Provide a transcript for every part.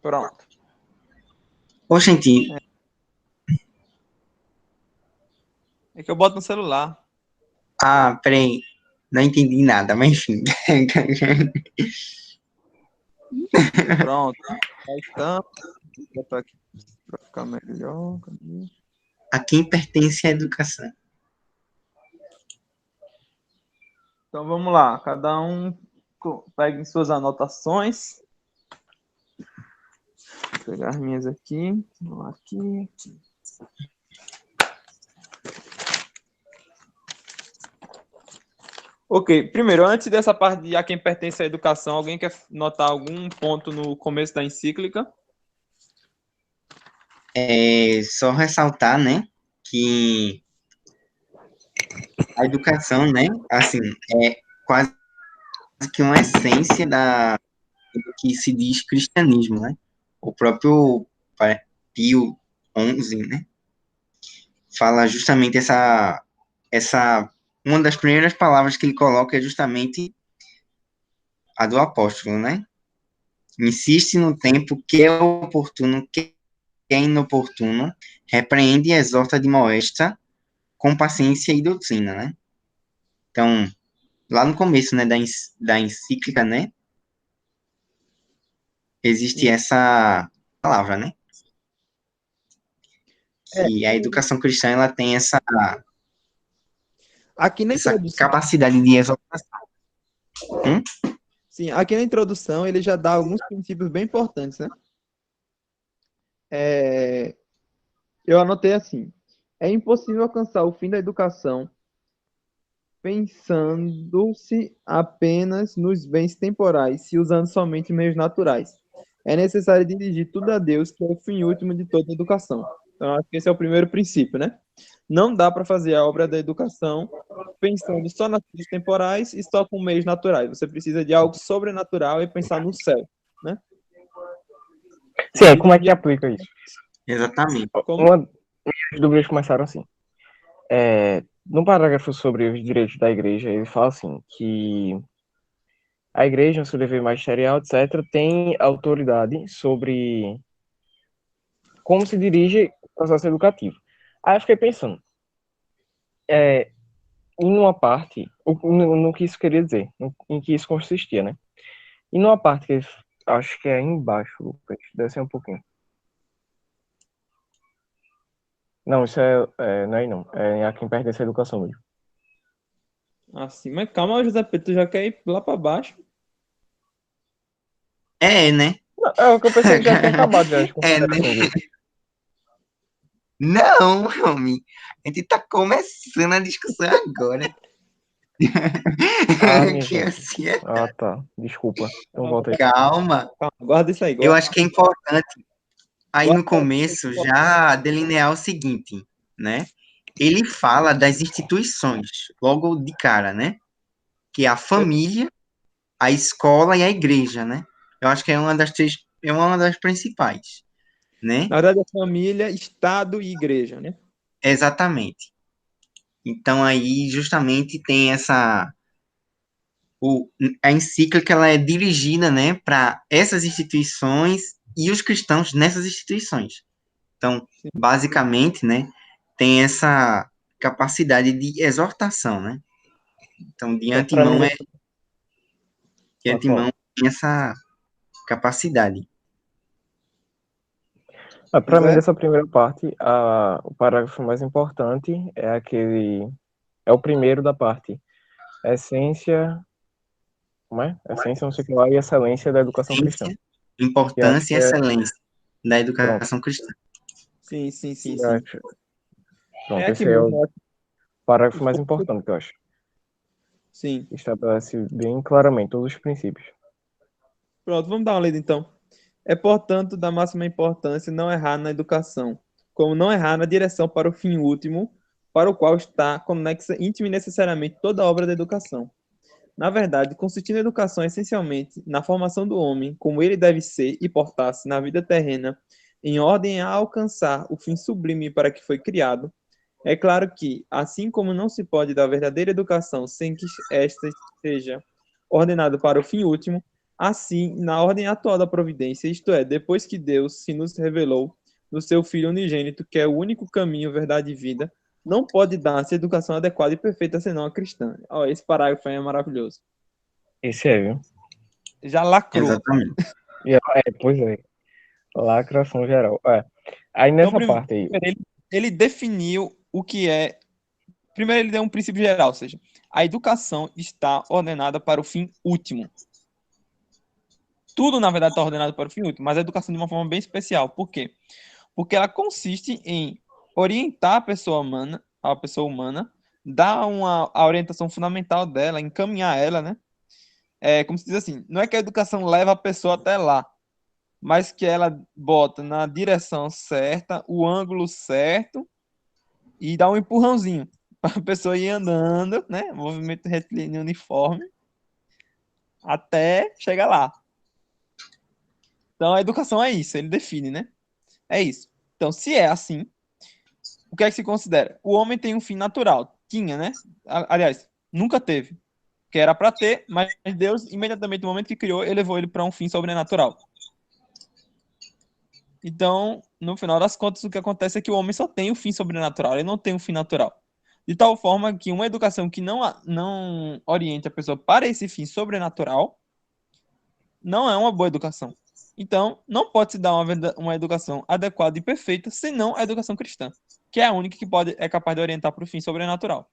Pronto. Ô, gente, É que eu boto no celular. peraí. Não entendi nada, mas enfim. Pronto. Aí está. Vou botar aqui para ficar melhor. Cadê? A quem pertence a educação? Então vamos lá. Cada um pegue suas anotações. Vou pegar as minhas aqui. Vamos lá, aqui. Ok, primeiro, antes dessa parte de a quem pertence à educação, alguém quer notar algum ponto no começo da encíclica? É só ressaltar, né, que a educação, né, assim, é quase que uma essência do que se diz cristianismo, né? O próprio Pio XI, né, fala justamente uma das primeiras palavras que ele coloca é justamente a do apóstolo, né? Insiste no tempo que é oportuno, que é inoportuno, repreende e exorta de molesta com paciência e doutrina, né? Então, lá no começo, né, da encíclica, né, existe Sim. essa palavra, né? É, Que a educação cristã, ela tem aqui na essa introdução, capacidade de exortação. Hum? sim, aqui na introdução ele já dá alguns princípios bem importantes, né? Eu anotei assim: é impossível alcançar o fim da educação pensando-se apenas nos bens temporais, se usando somente meios naturais. É necessário dirigir tudo a Deus, que é o fim último de toda educação. Então, acho que esse é o primeiro princípio, né? Não dá para fazer a obra da educação pensando só nas coisas temporais e só com meios naturais. Você precisa de algo sobrenatural e pensar no céu, né? Sim, como é que aplica isso? Exatamente. As dúvidas começaram assim. No parágrafo sobre os direitos da igreja, ele fala assim, que a igreja, no seu dever magisterial, etc., tem autoridade sobre como se dirige o processo educativo. Aí eu fiquei pensando, em uma parte, no que isso queria dizer, em que isso consistia, né? E numa parte que acho que é embaixo, Lucas, desce um pouquinho. Não, isso não é aí não, é a quem pertence à educação mesmo. Assim, mas calma, José Pedro, tu já quer ir lá para baixo? Né? É o que eu pensei que já tinha acabado já, as É, né? considerações dele. Não, homem. A gente tá começando a discussão agora. Minha Que gente. assim é. Tá. Desculpa. Então volta aí. Calma. Calma, guarda isso aí, Eu guarda. acho que é importante aí no Guarda. começo já delinear o seguinte, né? Ele fala das instituições, logo de cara, né? Que é a família, a escola e a igreja, né? Eu acho que é uma das três, é uma das principais, né? Na verdade, é família, Estado e igreja, né? Exatamente. Então aí justamente tem o, a encíclica ela é dirigida, né, para essas instituições e os cristãos nessas instituições. Então, basicamente, né, tem essa capacidade de exortação, né? Então, Então, para mim, de antemão tem essa capacidade. para mim Zé? dessa primeira parte, o parágrafo mais importante é o primeiro da parte. Essência, como é? Essência, não sei o que lá, e excelência da educação cristã. Ciência, Que acho importância que e excelência da pronto. educação cristã. Sim, sim, sim, Que sim. acho, É pronto, aqui esse é o mesmo, ó. parágrafo mais importante, que eu acho. Sim. Estabelece bem claramente todos os princípios. Pronto, vamos dar uma lida então. É, portanto, da máxima importância não errar na educação, como não errar na direção para o fim último, para o qual está conexa íntima e necessariamente toda a obra da educação. Na verdade, consistindo a educação essencialmente na formação do homem, como ele deve ser e portar-se na vida terrena, em ordem a alcançar o fim sublime para que foi criado, é claro que, assim como não se pode dar verdadeira educação sem que esta seja ordenada para o fim último, assim, na ordem atual da providência, isto é, depois que Deus se nos revelou no seu Filho unigênito, que é o único caminho, verdade e vida, não pode dar-se educação adequada e perfeita senão a cristã. Ó, esse parágrafo aí é maravilhoso. Esse é, viu? Já lacrou. Exatamente. Pois é. Lacração geral. Aí Então, nessa parte aí. ele definiu o que é. Primeiro, ele deu um princípio geral, ou seja, a educação está ordenada para o fim último. Tudo, na verdade, está ordenado para o fim último, mas a educação de uma forma bem especial. Por quê? Porque ela consiste em orientar a pessoa humana, dar a orientação fundamental dela, encaminhar ela, né? Como se diz assim, não é que a educação leva a pessoa até lá, mas que ela bota na direção certa, o ângulo certo e dá um empurrãozinho para a pessoa ir andando, né? Movimento retilíneo uniforme até chegar lá. Então a educação é isso, ele define, né? É isso. Então, se é assim, o que é que se considera? O homem tem um fim natural. Tinha, né? Aliás, nunca teve. Que era para ter, mas Deus, imediatamente no momento que criou, ele levou ele para um fim sobrenatural. Então, no final das contas, o que acontece é que o homem só tem o fim sobrenatural, ele não tem um fim natural. De tal forma que uma educação que não oriente a pessoa para esse fim sobrenatural não é uma boa educação. Então, não pode se dar uma educação adequada e perfeita senão a educação cristã, que é a única que é capaz de orientar para o fim sobrenatural.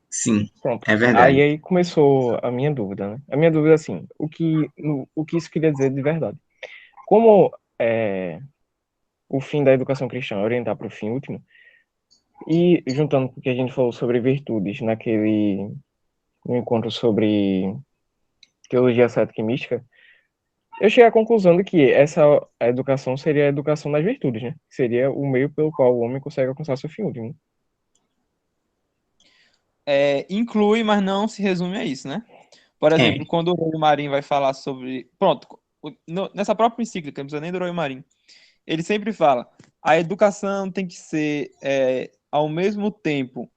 Sim, Pronto. é verdade. Aí começou a minha dúvida, né? A minha dúvida é assim, o que isso queria dizer de verdade? Como o fim da educação cristã é orientar para o fim último, e juntando com o que a gente falou sobre virtudes no encontro sobre teologia cética e mística, eu cheguei à conclusão de que a educação seria a educação das virtudes, né? Seria o meio pelo qual o homem consegue alcançar seu fim último. Inclui, mas não se resume a isso, né? Por exemplo, quando o Roy Marim vai falar sobre... Pronto, nessa própria encíclica, não precisa nem do Roy Marim, ele sempre fala, a educação tem que ser, ao mesmo tempo,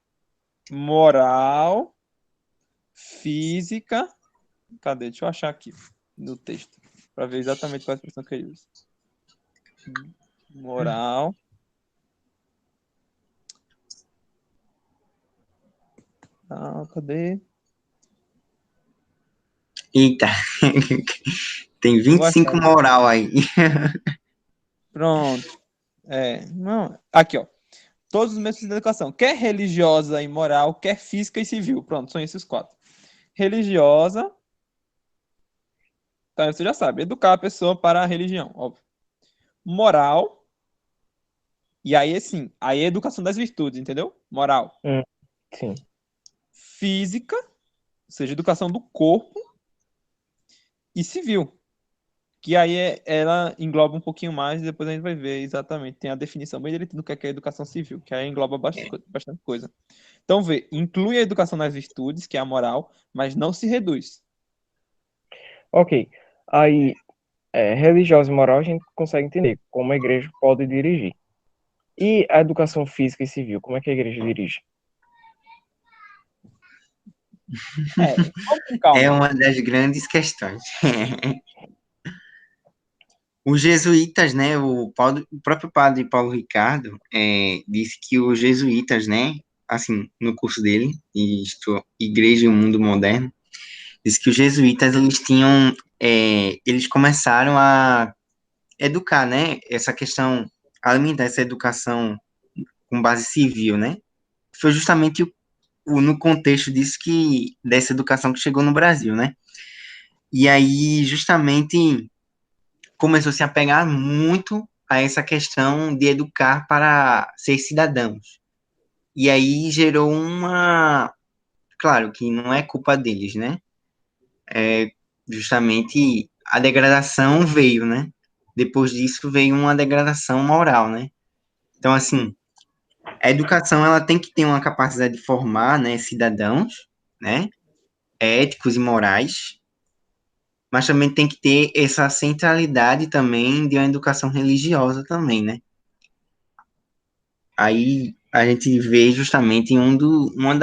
moral, física... Cadê? Deixa eu achar aqui no texto, para ver exatamente qual é a expressão que ele usa. Moral... cadê? Eita, tem 25 moral aí. Pronto. Não, aqui, ó. Todos os meios de educação, quer religiosa e moral, quer física e civil. Pronto, são esses 4. Religiosa, então você já sabe, educar a pessoa para a religião, óbvio. Moral, e aí sim, aí é educação das virtudes, entendeu? Moral. Sim. Física, ou seja, educação do corpo, e civil, que aí ela engloba um pouquinho mais e depois a gente vai ver exatamente, tem a definição bem direitinho do que é educação civil, que aí engloba bastante coisa. Então, inclui a educação nas virtudes, que é a moral, mas não se reduz. Ok. Aí, religiosa e moral a gente consegue entender como a igreja pode dirigir. E a educação física e civil, como é que a igreja dirige? Vamos com calma. É uma das grandes questões. Os jesuítas, né, o próprio padre Paulo Ricardo disse que os jesuítas, né, assim, no curso dele, isto, Igreja e o Mundo Moderno, disse que os jesuítas, eles começaram a educar, né, essa questão, alimentar essa educação com base civil, né, foi justamente no contexto dessa educação que chegou no Brasil, né, e aí, justamente, começou a se apegar muito a essa questão de educar para ser cidadãos. E aí gerou claro que não é culpa deles, né? Justamente a degradação veio, né? Depois disso veio uma degradação moral, né? Então, assim, A educação ela tem que ter uma capacidade de formar, né, cidadãos, né, éticos e morais, mas também tem que ter essa centralidade também de uma educação religiosa também, né? Aí a gente vê justamente uma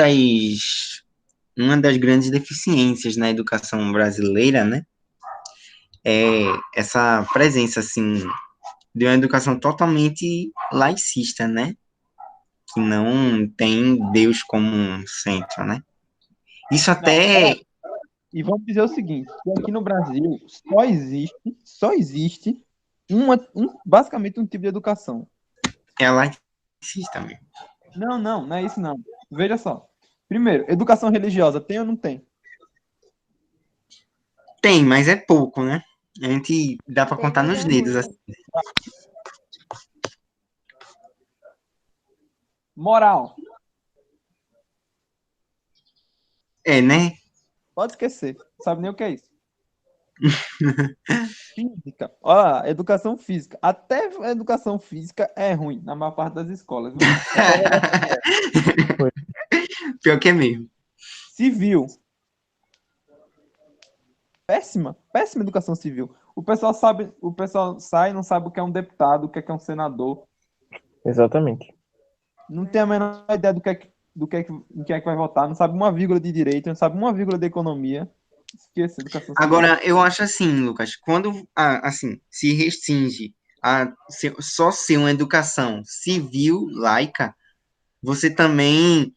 das grandes deficiências na educação brasileira, né? É essa presença, assim, de uma educação totalmente laicista, né? Que não tem Deus como um centro, né? Isso Não, até e vamos dizer o seguinte, que aqui no Brasil só existe basicamente um tipo de educação. é laicista mesmo. Não é isso não. Veja só. Primeiro, educação religiosa tem ou não tem? Tem, mas é pouco, né? A gente dá para contar nos dedos, assim. Moral, É, né? pode esquecer. Não sabe nem o que é isso. Física, ó, educação física. Até a educação física é ruim na maior parte das escolas, viu? Pior que é mesmo. Civil, péssima educação civil. O pessoal sai e não sabe o que é um deputado, o que é um senador. Exatamente. Não tem a menor ideia em que é que vai votar, não sabe uma vírgula de direito, não sabe uma vírgula de economia. Esqueça educação civil. Agora, eu acho assim, Lucas, quando, assim, se restringe a só ser uma educação civil, laica, você também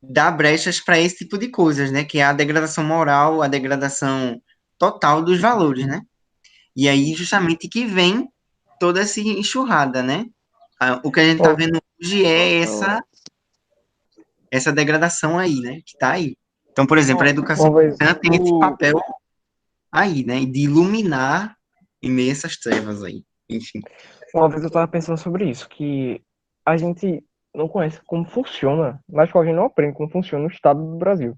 dá brechas para esse tipo de coisas, né? Que é a degradação moral, a degradação total dos valores, né? E aí, justamente, que vem toda essa enxurrada, né? O que a gente tá Bom, vendo hoje é essa degradação aí, né? Que tá aí. Então, por exemplo, a educação uma vez, cristã tem esse papel aí, né? De iluminar em meio a essas trevas aí. Enfim. uma vez eu tava pensando sobre isso, que a gente não conhece como funciona, na escola a gente não aprende como funciona o Estado do Brasil.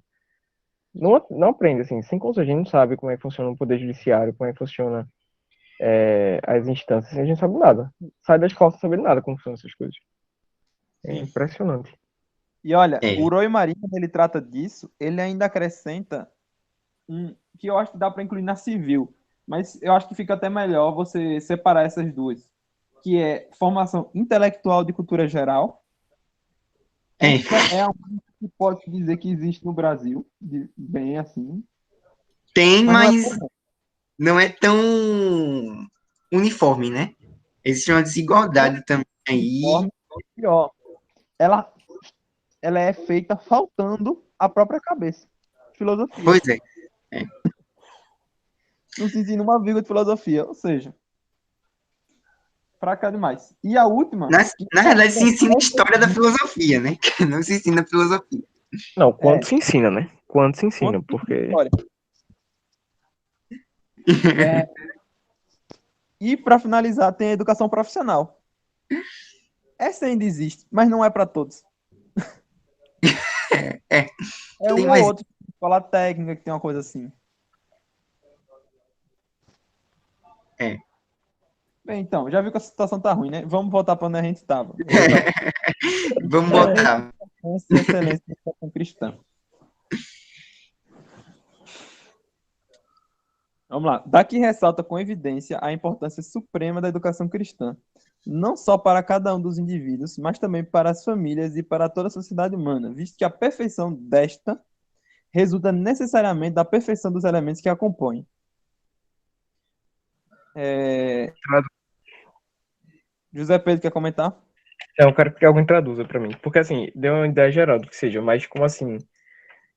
Não aprende, assim, sem conta a gente não sabe como é que funciona o Poder Judiciário, como é que funciona as instâncias, a gente não sabe nada. Sai da escola sem saber nada como funcionam essas coisas. É Sim. impressionante. E olha, É. o Roy Marinho, quando ele trata disso, ele ainda acrescenta que eu acho que dá para incluir na civil, mas eu acho que fica até melhor você separar essas duas, que é formação intelectual de cultura geral. É. Essa é a única que pode dizer que existe no Brasil, bem assim, Tem, mas não é mas não é tão uniforme, né? Existe uma desigualdade também aí. uniforme, pior. Ela, ela é feita faltando a própria cabeça. Filosofia. Pois é. Não se ensina uma vírgula de filosofia, ou seja, fraca demais. E a última, Na, que na é, realidade, se ensina história da filosofia, né? Não se ensina filosofia. Não, é quanto se ensina, né? Quanto se ensina, conta de porque história. E para finalizar, tem a educação profissional. Essa ainda existe, mas não é para todos. É, É tem um ou mais. outro, escola técnica que tem uma coisa assim. É. Bem, então, já viu que a situação tá ruim, né? Vamos voltar para onde a gente estava. Vamos botar. Excelência da educação cristã. Vamos lá. Daqui ressalta com evidência a importância suprema da educação cristã, não só para cada um dos indivíduos, mas também para as famílias e para toda a sociedade humana, visto que a perfeição desta resulta necessariamente da perfeição dos elementos que a compõem. José Pedro quer comentar? eu quero que alguém traduza pra mim. Porque, assim, deu uma ideia geral do que seja, mas como assim?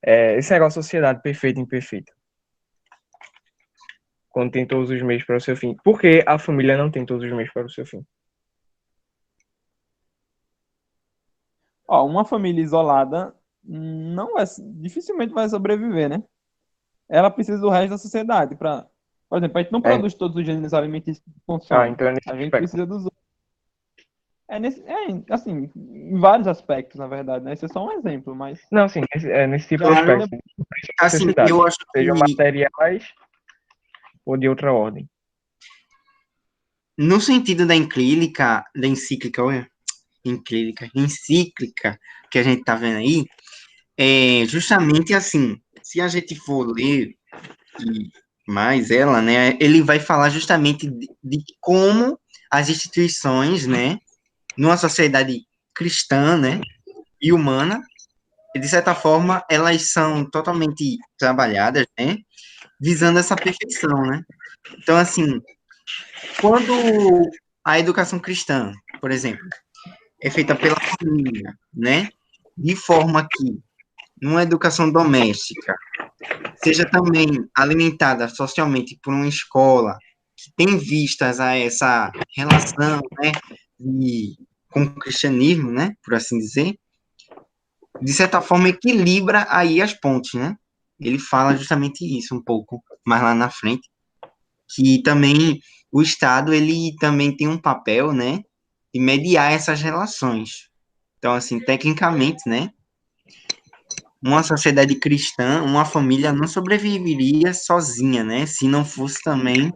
Esse negócio de sociedade perfeita e imperfeita. Quando tem todos os meios para o seu fim. Por que a família não tem todos os meios para o seu fim? Ó, uma família isolada dificilmente vai sobreviver, né? Ela precisa do resto da sociedade para, por exemplo, a gente não É, produz todos os gêneros alimentícios que consome. então é nesse A gente aspecto. precisa dos outros. Assim, em vários aspectos, na verdade, né? Esse é só um exemplo, mas Não, sim, nesse tipo de Claro, aspecto. assim, Necessidades, eu acho sejam que materiais ou de outra ordem. no sentido da encíclica, olha, encíclica que a gente tá vendo aí, é justamente assim, se a gente for ler mais ela, né, ele vai falar justamente de como as instituições, né, numa sociedade cristã, né, e humana, de certa forma, elas são totalmente trabalhadas, né, visando essa perfeição, né? Então, assim, quando a educação cristã, por exemplo, é feita pela família, né, de forma que, numa educação doméstica, seja também alimentada socialmente por uma escola que tem vistas a essa relação, né, com o cristianismo, né, por assim dizer, de certa forma equilibra aí as pontes, né? Ele fala justamente isso um pouco mais lá na frente, que também o Estado ele também tem um papel, né, de mediar essas relações. Então, assim, tecnicamente, né, uma sociedade cristã, uma família não sobreviveria sozinha, né, se não fosse também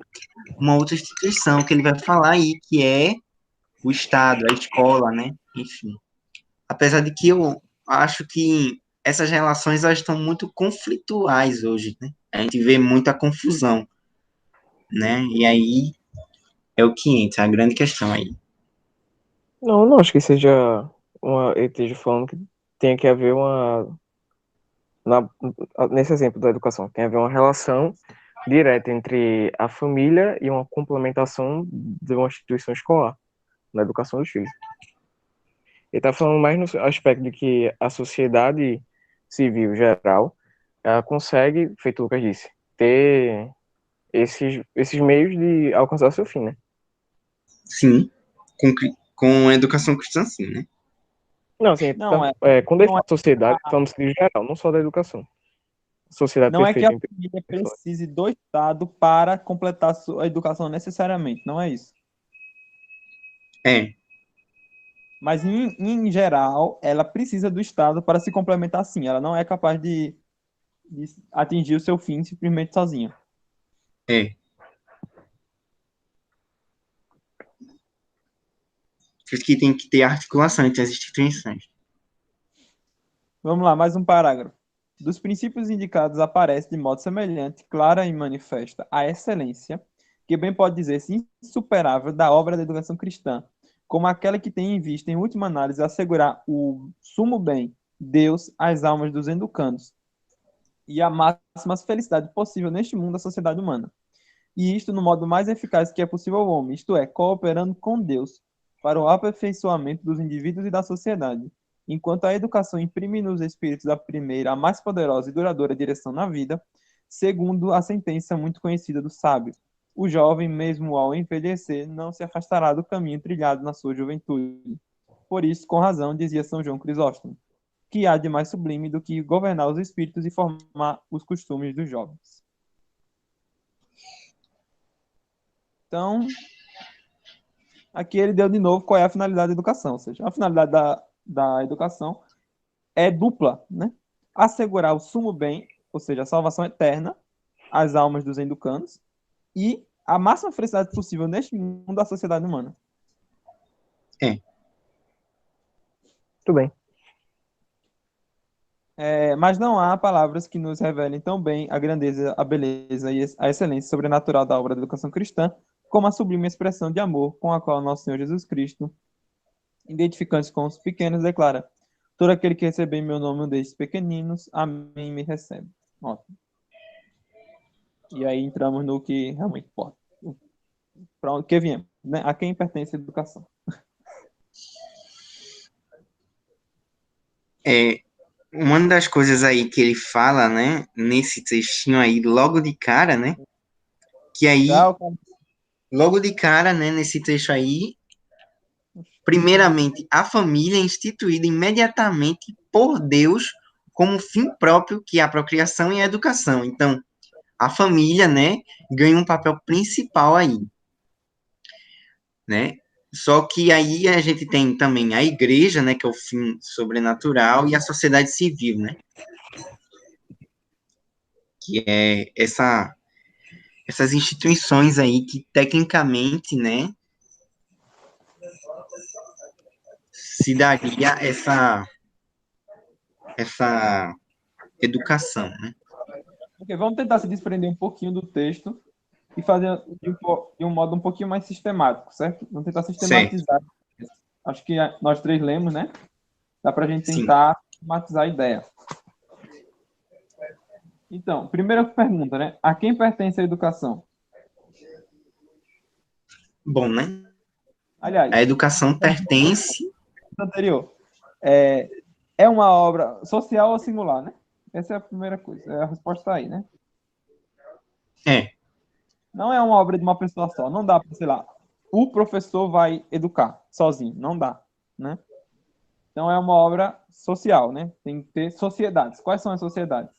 uma outra instituição que ele vai falar aí, que é o Estado, a escola, né, enfim. Apesar de que eu acho que essas relações elas estão muito conflituais hoje, né? A gente vê muita confusão, né? E aí é o que entra, a grande questão aí. Não acho que seja ele esteja falando que tem que haver na, nesse exemplo da educação, tem que haver uma relação direta entre a família e uma complementação de uma instituição escolar na educação dos filhos. Ele está falando mais no aspecto de que a sociedade civil geral ela consegue, feito o Lucas disse, ter esses meios de alcançar o seu fim, né? Sim, com a educação cristã, sim, né? Não, assim, Não é, quando ele não é, fala sociedade, falamos de geral, não só da educação. Sociedade não é que a perfeita em família pessoa. precise do Estado para completar sua educação necessariamente, não é isso. É, Mas, em geral, ela precisa do Estado para se complementar sim. Ela não é capaz de atingir o seu fim simplesmente sozinha. é. Por isso que tem que ter articulação entre as instituições. Vamos lá, mais um parágrafo. Dos princípios indicados aparece de modo semelhante, clara e manifesta a excelência, que bem pode dizer-se insuperável, da obra da educação cristã, como aquela que tem em vista, em última análise, assegurar o sumo bem, Deus, às almas dos educandos, e a máxima felicidade possível neste mundo da sociedade humana. E isto no modo mais eficaz que é possível ao homem, isto é, cooperando com Deus para o aperfeiçoamento dos indivíduos e da sociedade. Enquanto a educação imprime nos espíritos a primeira, a mais poderosa e duradoura direção na vida, segundo a sentença muito conhecida do sábio, o jovem, mesmo ao envelhecer, não se afastará do caminho trilhado na sua juventude. Por isso, com razão, dizia São João Crisóstomo, que há de mais sublime do que governar os espíritos e formar os costumes dos jovens. Então, aqui ele deu de novo qual é a finalidade da educação. Ou seja, a finalidade da educação é dupla, né? Assegurar o sumo bem, ou seja, a salvação eterna, às almas dos educandos, e a máxima felicidade possível neste mundo da sociedade humana. É. Tudo bem. Mas não há palavras que nos revelem tão bem a grandeza, a beleza e a excelência sobrenatural da obra da educação cristã, como a sublime expressão de amor com a qual nosso Senhor Jesus Cristo, identificando-se com os pequenos, declara: todo aquele que receber em meu nome um desses pequeninos, a mim me recebe. Ótimo. E aí entramos no que realmente importa. Para onde que viemos, né? A quem pertence a educação? É, uma das coisas aí que ele fala, né, nesse textinho aí, logo de cara, né, que aí, Já o logo de cara, né, nesse trecho aí, primeiramente, a família é instituída imediatamente por Deus como fim próprio, que é a procriação e a educação. Então, a família, né, ganha um papel principal aí, né? Só que aí a gente tem também a igreja, né, que é o fim sobrenatural, e a sociedade civil, né, que é essas instituições aí que tecnicamente, né, se daria essa educação, né? Ok, vamos tentar se desprender um pouquinho do texto e fazer de um modo um pouquinho mais sistemático, certo? Vamos tentar Certo, sistematizar. Acho que nós três lemos, né? Dá para a gente sim. tentar sistematizar a ideia. Então, primeira pergunta, né? A quem pertence a educação? Bom, né? Aliás, A educação pertence, anterior. É uma obra social ou singular, né? Essa é a primeira coisa. A resposta está aí, né? é, Não é uma obra de uma pessoa só. Não dá para, sei lá, o professor vai educar sozinho. Não dá, né? Então é uma obra social, né? Tem que ter sociedades. Quais são as sociedades?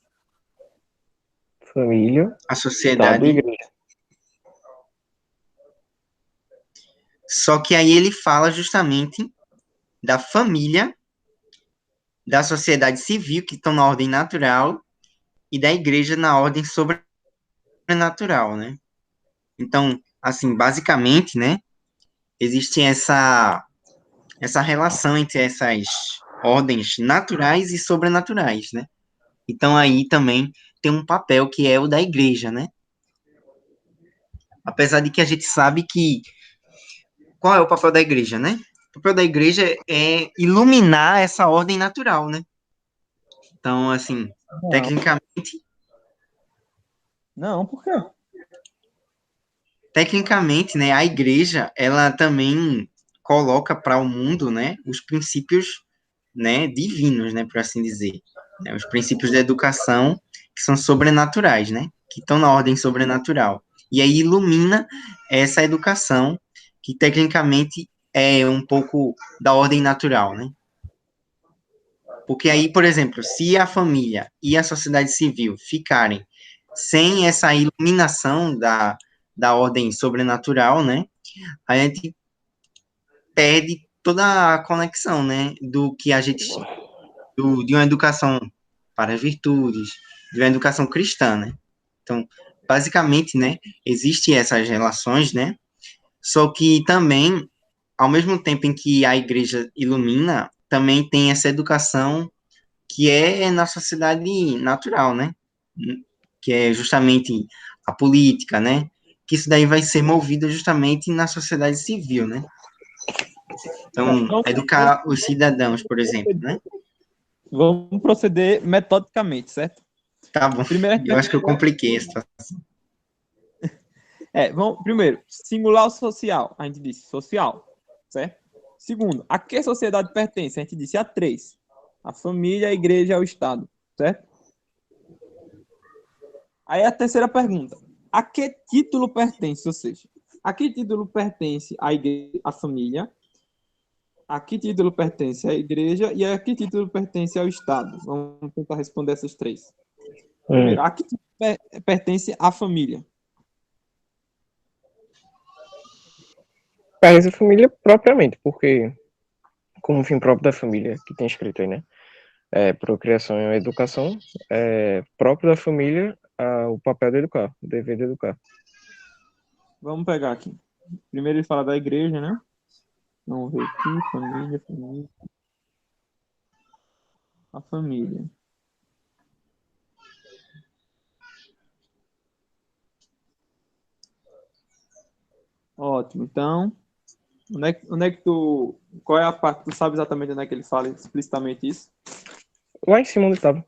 Família, a Estado e sociedade. igreja. Só que aí ele fala justamente da família, da sociedade civil, que estão na ordem natural, e da igreja na ordem sobrenatural, né? Então, assim, basicamente, né, existe essa relação entre essas ordens naturais e sobrenaturais, né? Então aí também tem um papel que é o da igreja, né? Apesar de que a gente sabe que qual é o papel da igreja, né? O papel da igreja é iluminar essa ordem natural, né? Então, assim, Não. tecnicamente, Não, por quê? tecnicamente, né, a igreja, ela também coloca para o mundo, né, os princípios, né, divinos, né, por assim dizer, né, os princípios da educação que são sobrenaturais, né, que estão na ordem sobrenatural. E aí ilumina essa educação que tecnicamente é um pouco da ordem natural, né? Porque aí, por exemplo, se a família e a sociedade civil ficarem sem essa iluminação da ordem sobrenatural, né, a gente perde toda a conexão, né, do que a gente, de uma educação para as virtudes, de uma educação cristã, né. Então, basicamente, né, existe essas relações, né, só que também, ao mesmo tempo em que a igreja ilumina, também tem essa educação que é na sociedade natural, né? Que é justamente a política, né? Que isso daí vai ser movido justamente na sociedade civil, né? Então, Vamos, educar os cidadãos, por exemplo, né? vamos proceder metodicamente, certo? Tá bom. Primeiro, a gente Eu vai acho que eu compliquei a situação. vamos, primeiro, singular ou social? A gente disse social, certo? Segundo, a que sociedade pertence? A gente disse a três. A família, a igreja e o Estado, certo? Aí a terceira pergunta. A que título pertence? Ou seja, a que título pertence a igreja, a família? A que título pertence à igreja? E a que título pertence ao Estado? Vamos tentar responder essas três. Primeiro, a que título pertence à família? Parece a família propriamente, porque como fim próprio da família, que tem escrito aí, né? Procriação e educação, próprio da família, o papel de educar, o dever de educar. Vamos pegar aqui. Primeiro ele fala da igreja, né? Vamos ver aqui, família, família. A família. Ótimo. Então, onde é que tu. Qual é a parte? Tu sabe exatamente onde é que ele fala explicitamente isso? Lá em cima onde estava.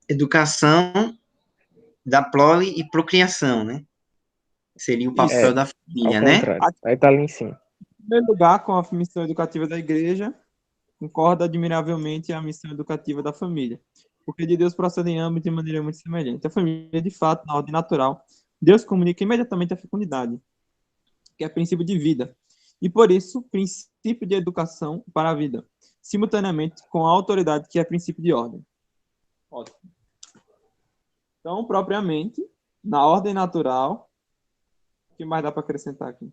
Educação da prole e procriação, né? Seria o papel Isso. da Ao família, né? contrário. Aí tá ali em cima. Em primeiro lugar, com a missão educativa da igreja, concorda admiravelmente a missão educativa da família. Porque de Deus procedem ambos de maneira muito semelhante. A família, de fato, na ordem natural, Deus comunica imediatamente a fecundidade, que é princípio de vida. E por isso, princípio de educação para a vida, simultaneamente com a autoridade, que é princípio de ordem. Ótimo. Então, propriamente, na ordem natural, o que mais dá para acrescentar aqui?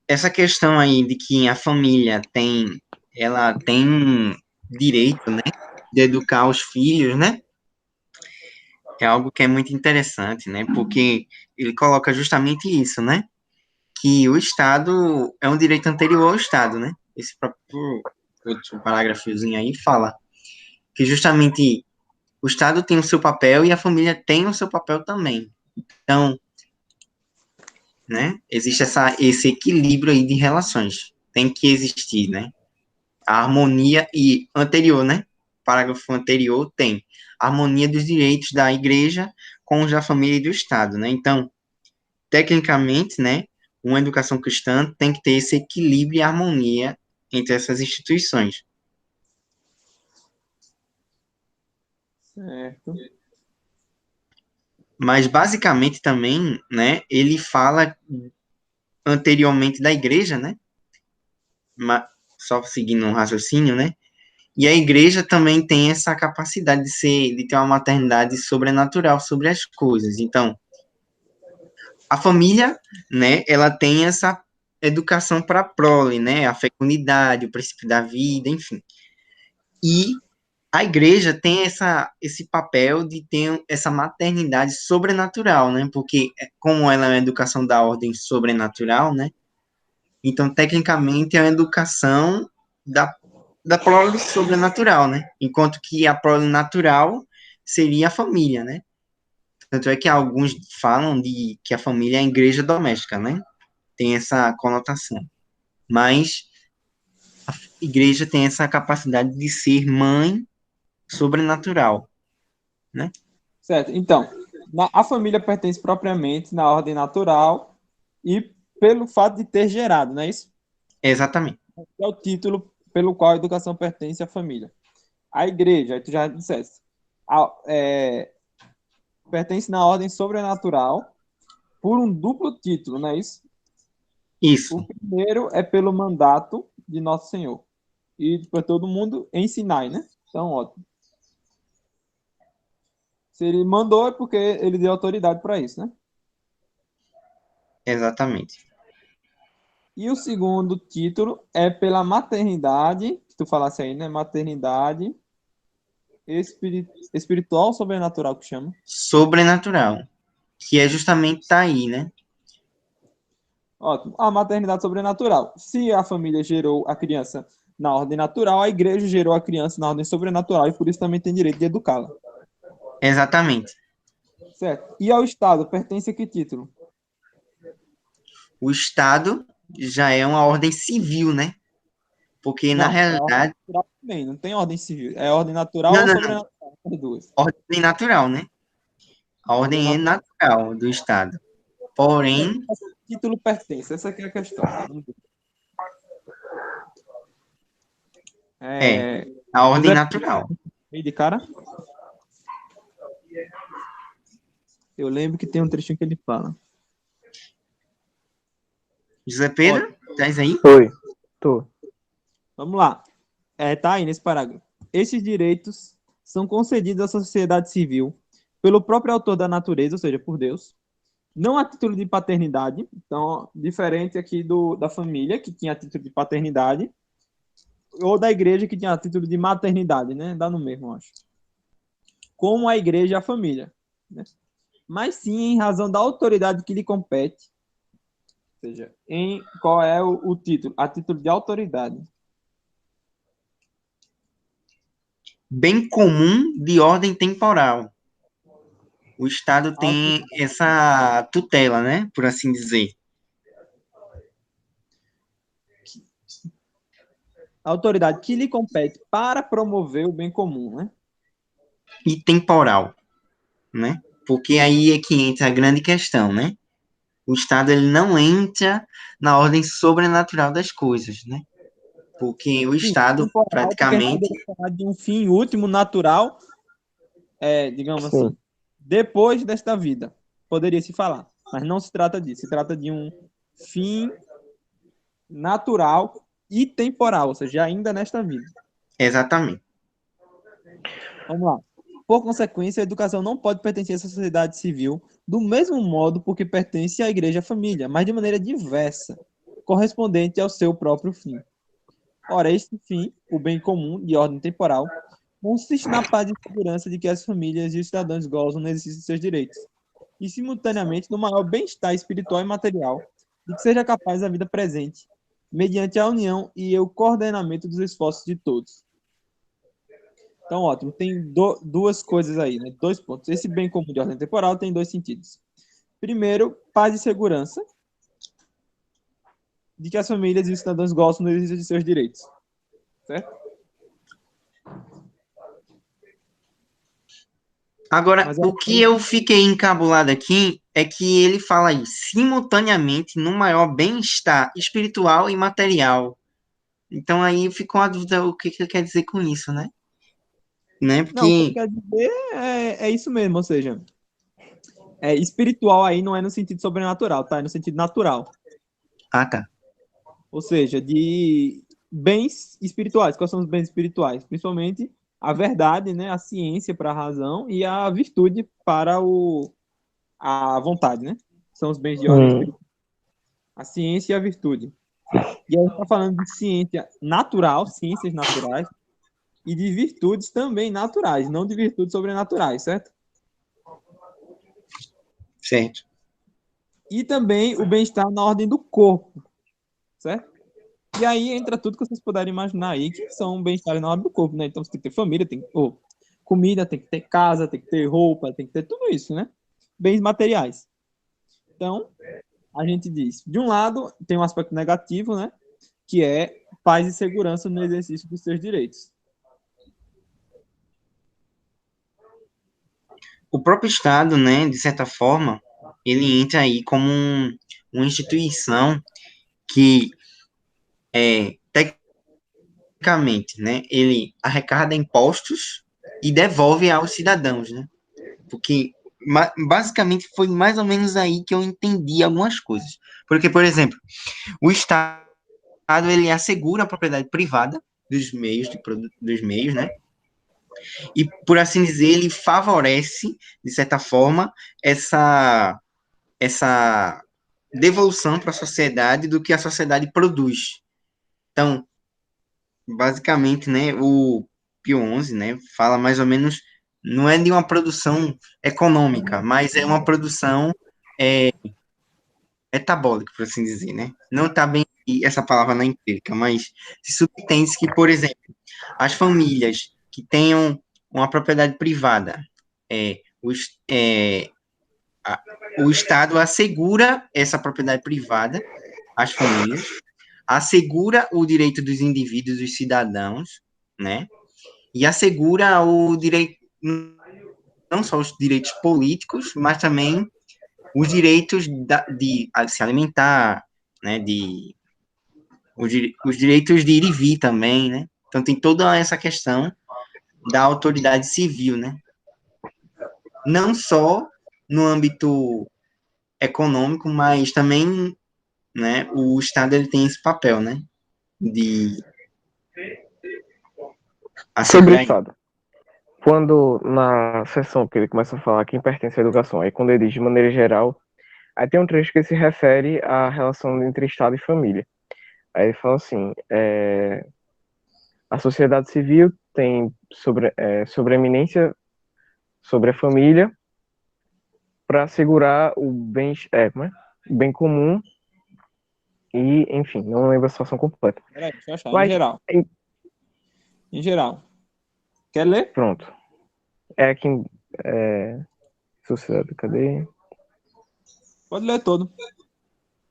Essa questão aí de que a família ela tem direito, né? de educar os filhos, né? É algo que é muito interessante, né? Porque ele coloca justamente isso, né? Que o Estado é um direito anterior ao Estado, né? Esse próprio outro parágrafozinho aí fala que justamente o Estado tem o seu papel e a família tem o seu papel também. Então, né? Existe esse equilíbrio aí de relações. Tem que existir, né? A harmonia e anterior, né? Parágrafo anterior tem a harmonia dos direitos da igreja com os da família e do Estado, né? Então, tecnicamente, né? Uma educação cristã tem que ter esse equilíbrio e harmonia entre essas instituições. Certo. Mas basicamente também, né? Ele fala anteriormente da igreja, né? Só seguindo um raciocínio, né? E a igreja também tem essa capacidade de ter uma maternidade sobrenatural sobre as coisas. Então, a família, né, ela tem essa educação para a prole, né, a fecundidade, o princípio da vida, enfim. E a igreja tem esse papel de ter essa maternidade sobrenatural, né, porque como ela é uma educação da ordem sobrenatural, né, então, tecnicamente, é uma educação da prole sobrenatural, né? Enquanto que a prole natural seria a família, né? Tanto é que alguns falam de que a família é a igreja doméstica, né? Tem essa conotação. Mas a igreja tem essa capacidade de ser mãe sobrenatural, né? Certo. Então, a família pertence propriamente na ordem natural e pelo fato de ter gerado, não é isso? Exatamente. É o título pelo qual a educação pertence à família. A igreja, aí tu já disseste, pertence na ordem sobrenatural por um duplo título, não é isso? Isso, O primeiro é pelo mandato de Nosso Senhor. E para todo mundo ensinar, né? Então, ótimo. Se ele mandou é porque ele deu autoridade para isso, né? exatamente. E o segundo título é pela maternidade, que tu falasse aí, né? Maternidade espiritual sobrenatural que chama. Sobrenatural, que é justamente tá aí, né? Ótimo. A maternidade sobrenatural. Se a família gerou a criança na ordem natural, a igreja gerou a criança na ordem sobrenatural e por isso também tem direito de educá-la. Exatamente. Certo. E ao Estado pertence a que título? O Estado já é uma ordem civil, né? Porque, na Não, é ordem realidade, natural também, não tem ordem civil. É ordem natural não, ou não, não, sobrenatural? As duas. ordem natural, né? A Ordem ordem é natural. natural do Estado. Certo. Porém, Mas que título pertence? Essa aqui é a questão. Vamos ver. é É, a ordem José natural. Meio de cara? Eu lembro que tem um trechinho que ele fala. José Pedro, traz aí? Oi, tô. Vamos lá. Tá aí nesse parágrafo. Esses direitos são concedidos à sociedade civil pelo próprio autor da natureza, ou seja, por Deus, não a título de paternidade, então, diferente aqui da família, que tinha título de paternidade, ou da igreja, que tinha título de maternidade, né? Dá no mesmo, acho. Como a igreja e a família, né? Mas sim em razão da autoridade que lhe compete, ou seja, qual é o título? A título de autoridade. Bem comum de ordem temporal. O Estado tem essa tutela, né? Por assim dizer. A autoridade que lhe compete para promover o bem comum, né? E temporal, né? Porque aí é que entra a grande questão, né? O Estado ele não entra na ordem sobrenatural das coisas, né? Porque o Sim, Estado temporal, porque a gente praticamente, poderia falar de um fim último, natural, digamos Sim. assim, depois desta vida. Poderia se falar, mas não se trata disso. Se trata de um fim natural e temporal, ou seja, ainda nesta vida. exatamente. Vamos lá. Por consequência, a educação não pode pertencer à sociedade civil do mesmo modo porque pertence à igreja e à família, mas de maneira diversa, correspondente ao seu próprio fim. Ora, este fim, o bem comum de ordem temporal, consiste na paz e segurança de que as famílias e os cidadãos gozam no exercício de seus direitos, e simultaneamente no maior bem-estar espiritual e material de que seja capaz da vida presente, mediante a união e o coordenamento dos esforços de todos. Então, ótimo. Tem duas coisas aí, né? 2 pontos. Esse bem comum de ordem temporal tem 2 sentidos. Primeiro, paz e segurança de que as famílias e os cidadãos gostam do exercício de seus direitos. Certo? Agora, o que eu fiquei encabulado aqui é que ele fala aí, simultaneamente, no maior bem-estar espiritual e material. Então aí ficou a dúvida o que ele quer dizer com isso, né? Não, o que ele Porque... quer dizer é isso mesmo, ou seja, espiritual aí não é no sentido sobrenatural, tá? É no sentido natural. Ah, tá. Ou seja, de bens espirituais. Quais são os bens espirituais? Principalmente a verdade, né? A ciência para a razão e a virtude para a vontade, né? São os bens de ordem espiritual. A ciência e a virtude. E a gente está falando de ciência natural, ciências naturais, e de virtudes também naturais, não de virtudes sobrenaturais, certo? Certo. E também o bem-estar na ordem do corpo, certo? E aí entra tudo que vocês puderem imaginar aí, que são bem-estar na ordem do corpo, né? Então você tem que ter família, tem que ter comida, tem que ter casa, tem que ter roupa, tem que ter tudo isso, né? Bens materiais. Então, a gente diz, de um lado, tem um aspecto negativo, né? Que é paz e segurança no exercício dos seus direitos. O próprio Estado, né, de certa forma, ele entra aí como uma instituição que, tecnicamente, né, ele arrecada impostos e devolve aos cidadãos, né? Porque basicamente foi mais ou menos aí que eu entendi algumas coisas. Porque, por exemplo, o Estado ele assegura a propriedade privada dos meios, né? E, por assim dizer, ele favorece, de certa forma, essa devolução para a sociedade do que a sociedade produz. Então, basicamente, né, o Pio XI, né, fala mais ou menos, não é de uma produção econômica, mas é uma produção é, metabólica, por assim dizer, né? Não está bem essa palavra na empírica, mas se subentende que, por exemplo, as famílias que tenham uma propriedade privada, é, os, é, o Estado assegura essa propriedade privada às famílias, assegura o direito dos indivíduos, dos cidadãos, né? E assegura o direito, não só os direitos políticos, mas também os direitos de se alimentar, né? Os direitos de ir e vir também, né? Então tem toda essa questão da autoridade civil, né? Não só no âmbito econômico, mas também, né, o Estado ele tem esse papel, né, de Sobre o assegurar. Estado. Quando na sessão que ele começa a falar quem pertence à educação, aí quando ele diz de maneira geral, aí tem um trecho que se refere à relação entre Estado e família. Aí ele fala assim, a sociedade civil tem sobreeminência sobre a família para assegurar o bem, bem comum e, enfim, não lembro a situação completa. Peraí, deixa eu achar. Mas, Em geral. Quer ler? pronto. É aqui, sociedade, cadê? Pode ler todo.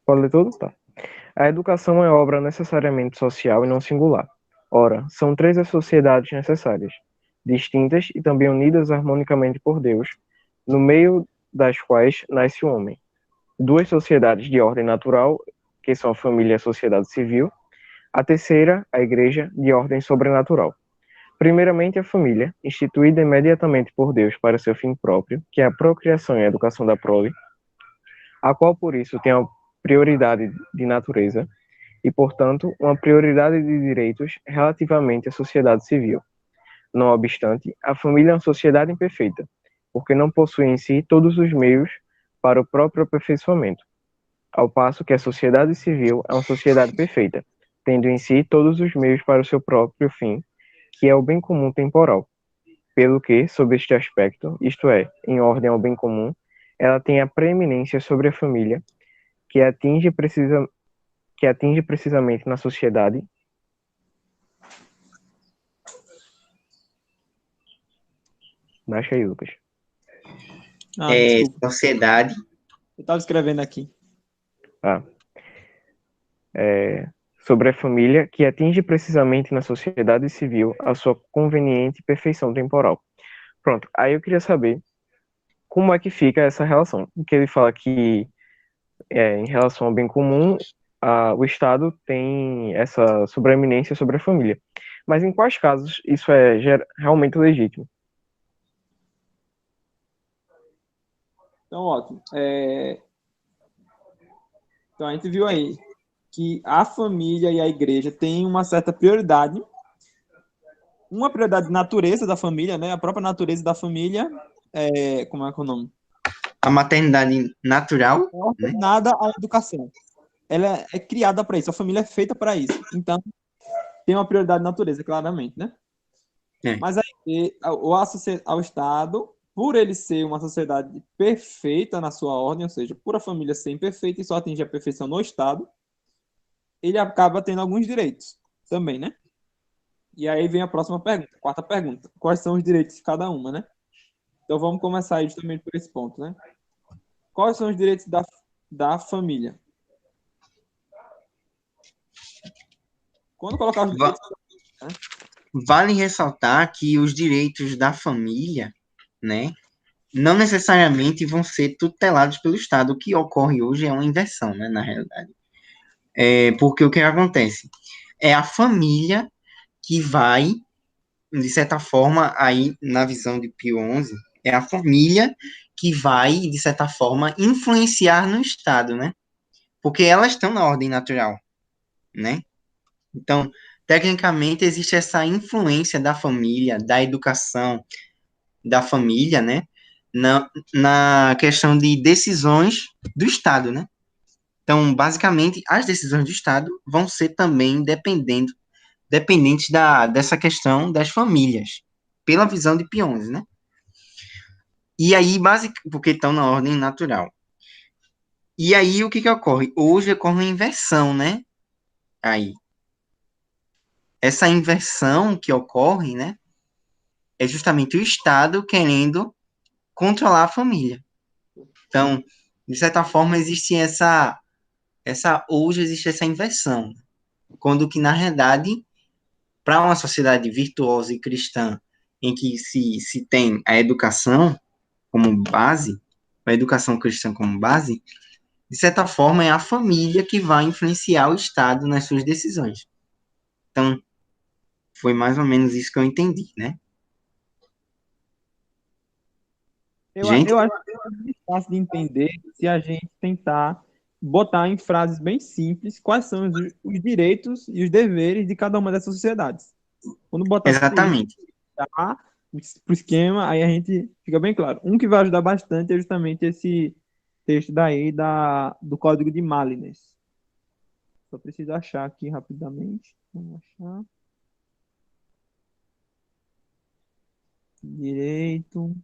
Pode ler tudo? Tá. A educação é obra necessariamente social e não singular. Ora, são três as sociedades necessárias, distintas e também unidas harmonicamente por Deus, no meio das quais nasce o homem. Duas sociedades de ordem natural, que são a família e a sociedade civil. A terceira, a igreja, de ordem sobrenatural. Primeiramente, a família, instituída imediatamente por Deus para seu fim próprio, que é a procriação e a educação da prole, a qual por isso tem a prioridade de natureza e, portanto, uma prioridade de direitos relativamente à sociedade civil. Não obstante, a família é uma sociedade imperfeita, porque não possui em si todos os meios para o próprio aperfeiçoamento, ao passo que a sociedade civil é uma sociedade perfeita, tendo em si todos os meios para o seu próprio fim, que é o bem comum temporal. pelo que, sob este aspecto, isto é, em ordem ao bem comum, ela tem a preeminência sobre a família, que atinge precisamente na sociedade. Baixa aí, Lucas. Desculpa. Sociedade. Eu estava escrevendo aqui. Sobre a família, que atinge precisamente na sociedade civil a sua conveniente perfeição temporal. Pronto, aí eu queria saber como é que fica essa relação. Porque ele fala que, em relação ao bem comum, o Estado tem essa sobreeminência sobre a família. Mas em quais casos isso é realmente legítimo? Então, ótimo. Então, a gente viu aí que a família e a igreja têm uma certa prioridade. Uma prioridade de natureza da família, né? A própria natureza da família, como é que é o nome? A maternidade natural, né? Nada à educação. Ela é criada para isso, a família é feita para isso. Então, tem uma prioridade de natureza, claramente, né? É. Mas aí, ao Estado, por ele ser uma sociedade perfeita na sua ordem, ou seja, por a família ser imperfeita e só atingir a perfeição no Estado, ele acaba tendo alguns direitos também, né? E aí vem a próxima pergunta, quarta pergunta. Quais são os direitos de cada uma, né? Então vamos começar aí justamente por esse ponto, né? Quais são os direitos da família? Quando colocar os direitos... Vale ressaltar que os direitos da família, né, não necessariamente vão ser tutelados pelo Estado. O que ocorre hoje é uma inversão, né, na realidade. Porque o que acontece? É a família que vai, de certa forma, aí na visão de Pio XI, é a família que vai, de certa forma, influenciar no Estado, né? Porque elas estão na ordem natural, né? Então, tecnicamente, existe essa influência da família, da educação da família, né? Na questão de decisões do Estado, né? Então, basicamente, as decisões do Estado vão ser também dependentes dessa questão das famílias, pela visão de Piones, né? E aí, porque estão na ordem natural. E aí, o que ocorre? Hoje ocorre uma inversão, né? Aí. Essa inversão que ocorre, né? É justamente o Estado querendo controlar a família. Então, de certa forma, hoje existe essa inversão. Quando que, na realidade, para uma sociedade virtuosa e cristã, em que se tem a educação como base, a educação cristã como base, de certa forma é a família que vai influenciar o Estado nas suas decisões. Então, foi mais ou menos isso que eu entendi, né? Gente, Eu acho que é mais fácil de entender se a gente tentar botar em frases bem simples quais são os direitos e os deveres de cada uma dessas sociedades. Quando botar tudo isso exatamente. para o esquema, aí a gente fica bem claro. Um que vai ajudar bastante é justamente esse texto daí do Código de Malines. Só preciso achar aqui rapidamente. Vamos achar. Direito.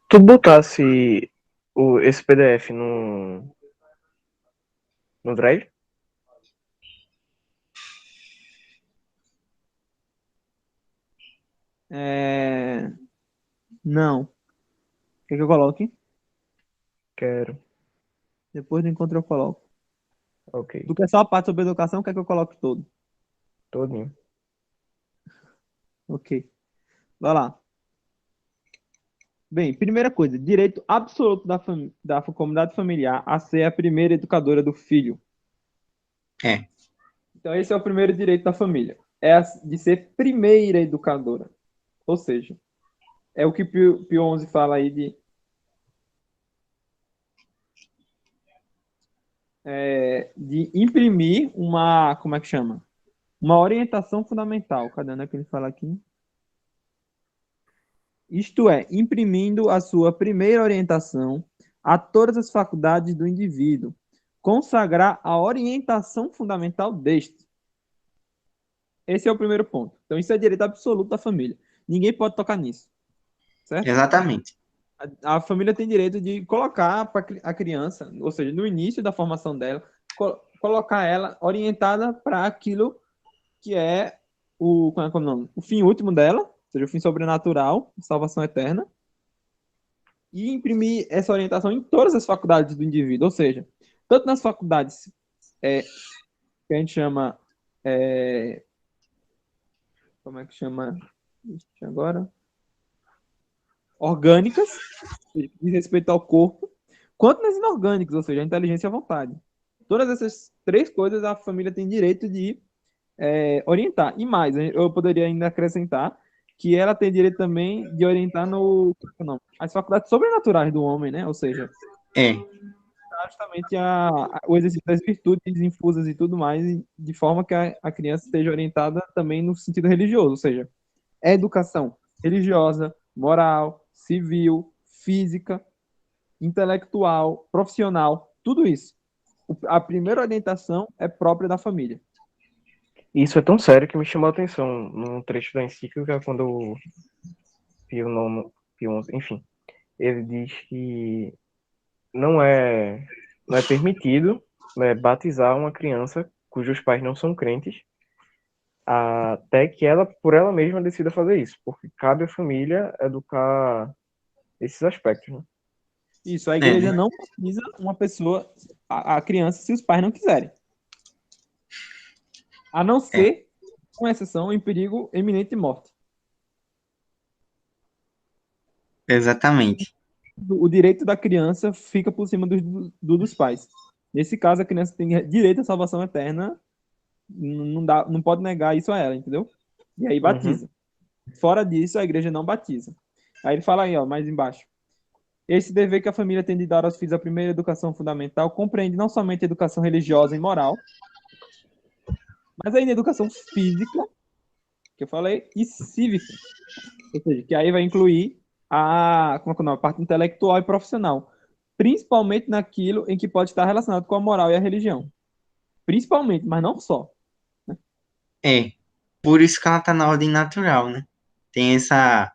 Tu botasse esse PDF no Drive? Não. Quer que eu coloque? Quero. Depois do encontro eu coloco. Ok. Tu quer só a parte sobre educação, quer que eu coloque todo? Todinho. Ok. Vai lá. Bem, primeira coisa, direito absoluto da comunidade familiar a ser a primeira educadora do filho. É, Então, esse é o primeiro direito da família. De ser primeira educadora. Ou seja, é o que Pio XI fala aí de imprimir uma, como é que chama? Uma orientação fundamental. Cadê onde é que ele fala aqui? Isto é, imprimindo a sua primeira orientação a todas as faculdades do indivíduo, consagrar a orientação fundamental deste. Esse é o primeiro ponto. Então, isso é direito absoluto da família. Ninguém pode tocar nisso, certo? Exatamente. A família tem direito de colocar para a criança, ou seja, no início da formação dela, colocar ela orientada para aquilo que é como é o nome? O fim último dela, ou seja, o fim sobrenatural, salvação eterna, e imprimir essa orientação em todas as faculdades do indivíduo, ou seja, tanto nas faculdades que a gente chama, como é que chama agora? Orgânicas, que diz respeito ao corpo, quanto nas inorgânicas, ou seja, a inteligência e a vontade. Todas essas três coisas a família tem direito de orientar. E mais, eu poderia ainda acrescentar que ela tem direito também de orientar não, as faculdades sobrenaturais do homem, né? Ou seja, É, justamente o exercício das virtudes infusas e tudo mais, de forma que a criança esteja orientada também no sentido religioso, ou seja, é educação religiosa, moral, civil, física, intelectual, profissional, tudo isso. A primeira orientação é própria da família. Isso é tão sério que me chamou a atenção num trecho da encíclica, quando o Pio IX, Pio XI, enfim, ele diz que não é permitido, né, batizar uma criança cujos pais não são crentes, até que ela, por ela mesma, decida fazer isso, porque cabe à família educar esses aspectos, né? Isso, a é, igreja não batiza uma pessoa, a criança, se os pais não quiserem. A não é, ser, com exceção, em perigo iminente de morte. exatamente. O direito da criança fica por cima dos pais. Nesse caso, a criança tem direito à salvação eterna, não pode negar isso a ela, entendeu? E aí Uhum. batiza. Fora disso, a igreja não batiza. Aí ele fala aí, ó, mais embaixo. Esse dever que a família tem de dar aos filhos a primeira educação fundamental compreende não somente a educação religiosa e moral, mas ainda a educação física, que eu falei, e cívica. Ou seja, que aí vai incluir como é que é o nome? A parte intelectual e profissional. Principalmente naquilo em que pode estar relacionado com a moral e a religião. Principalmente, mas não só. É, por isso que ela tá na ordem natural, né? Tem essa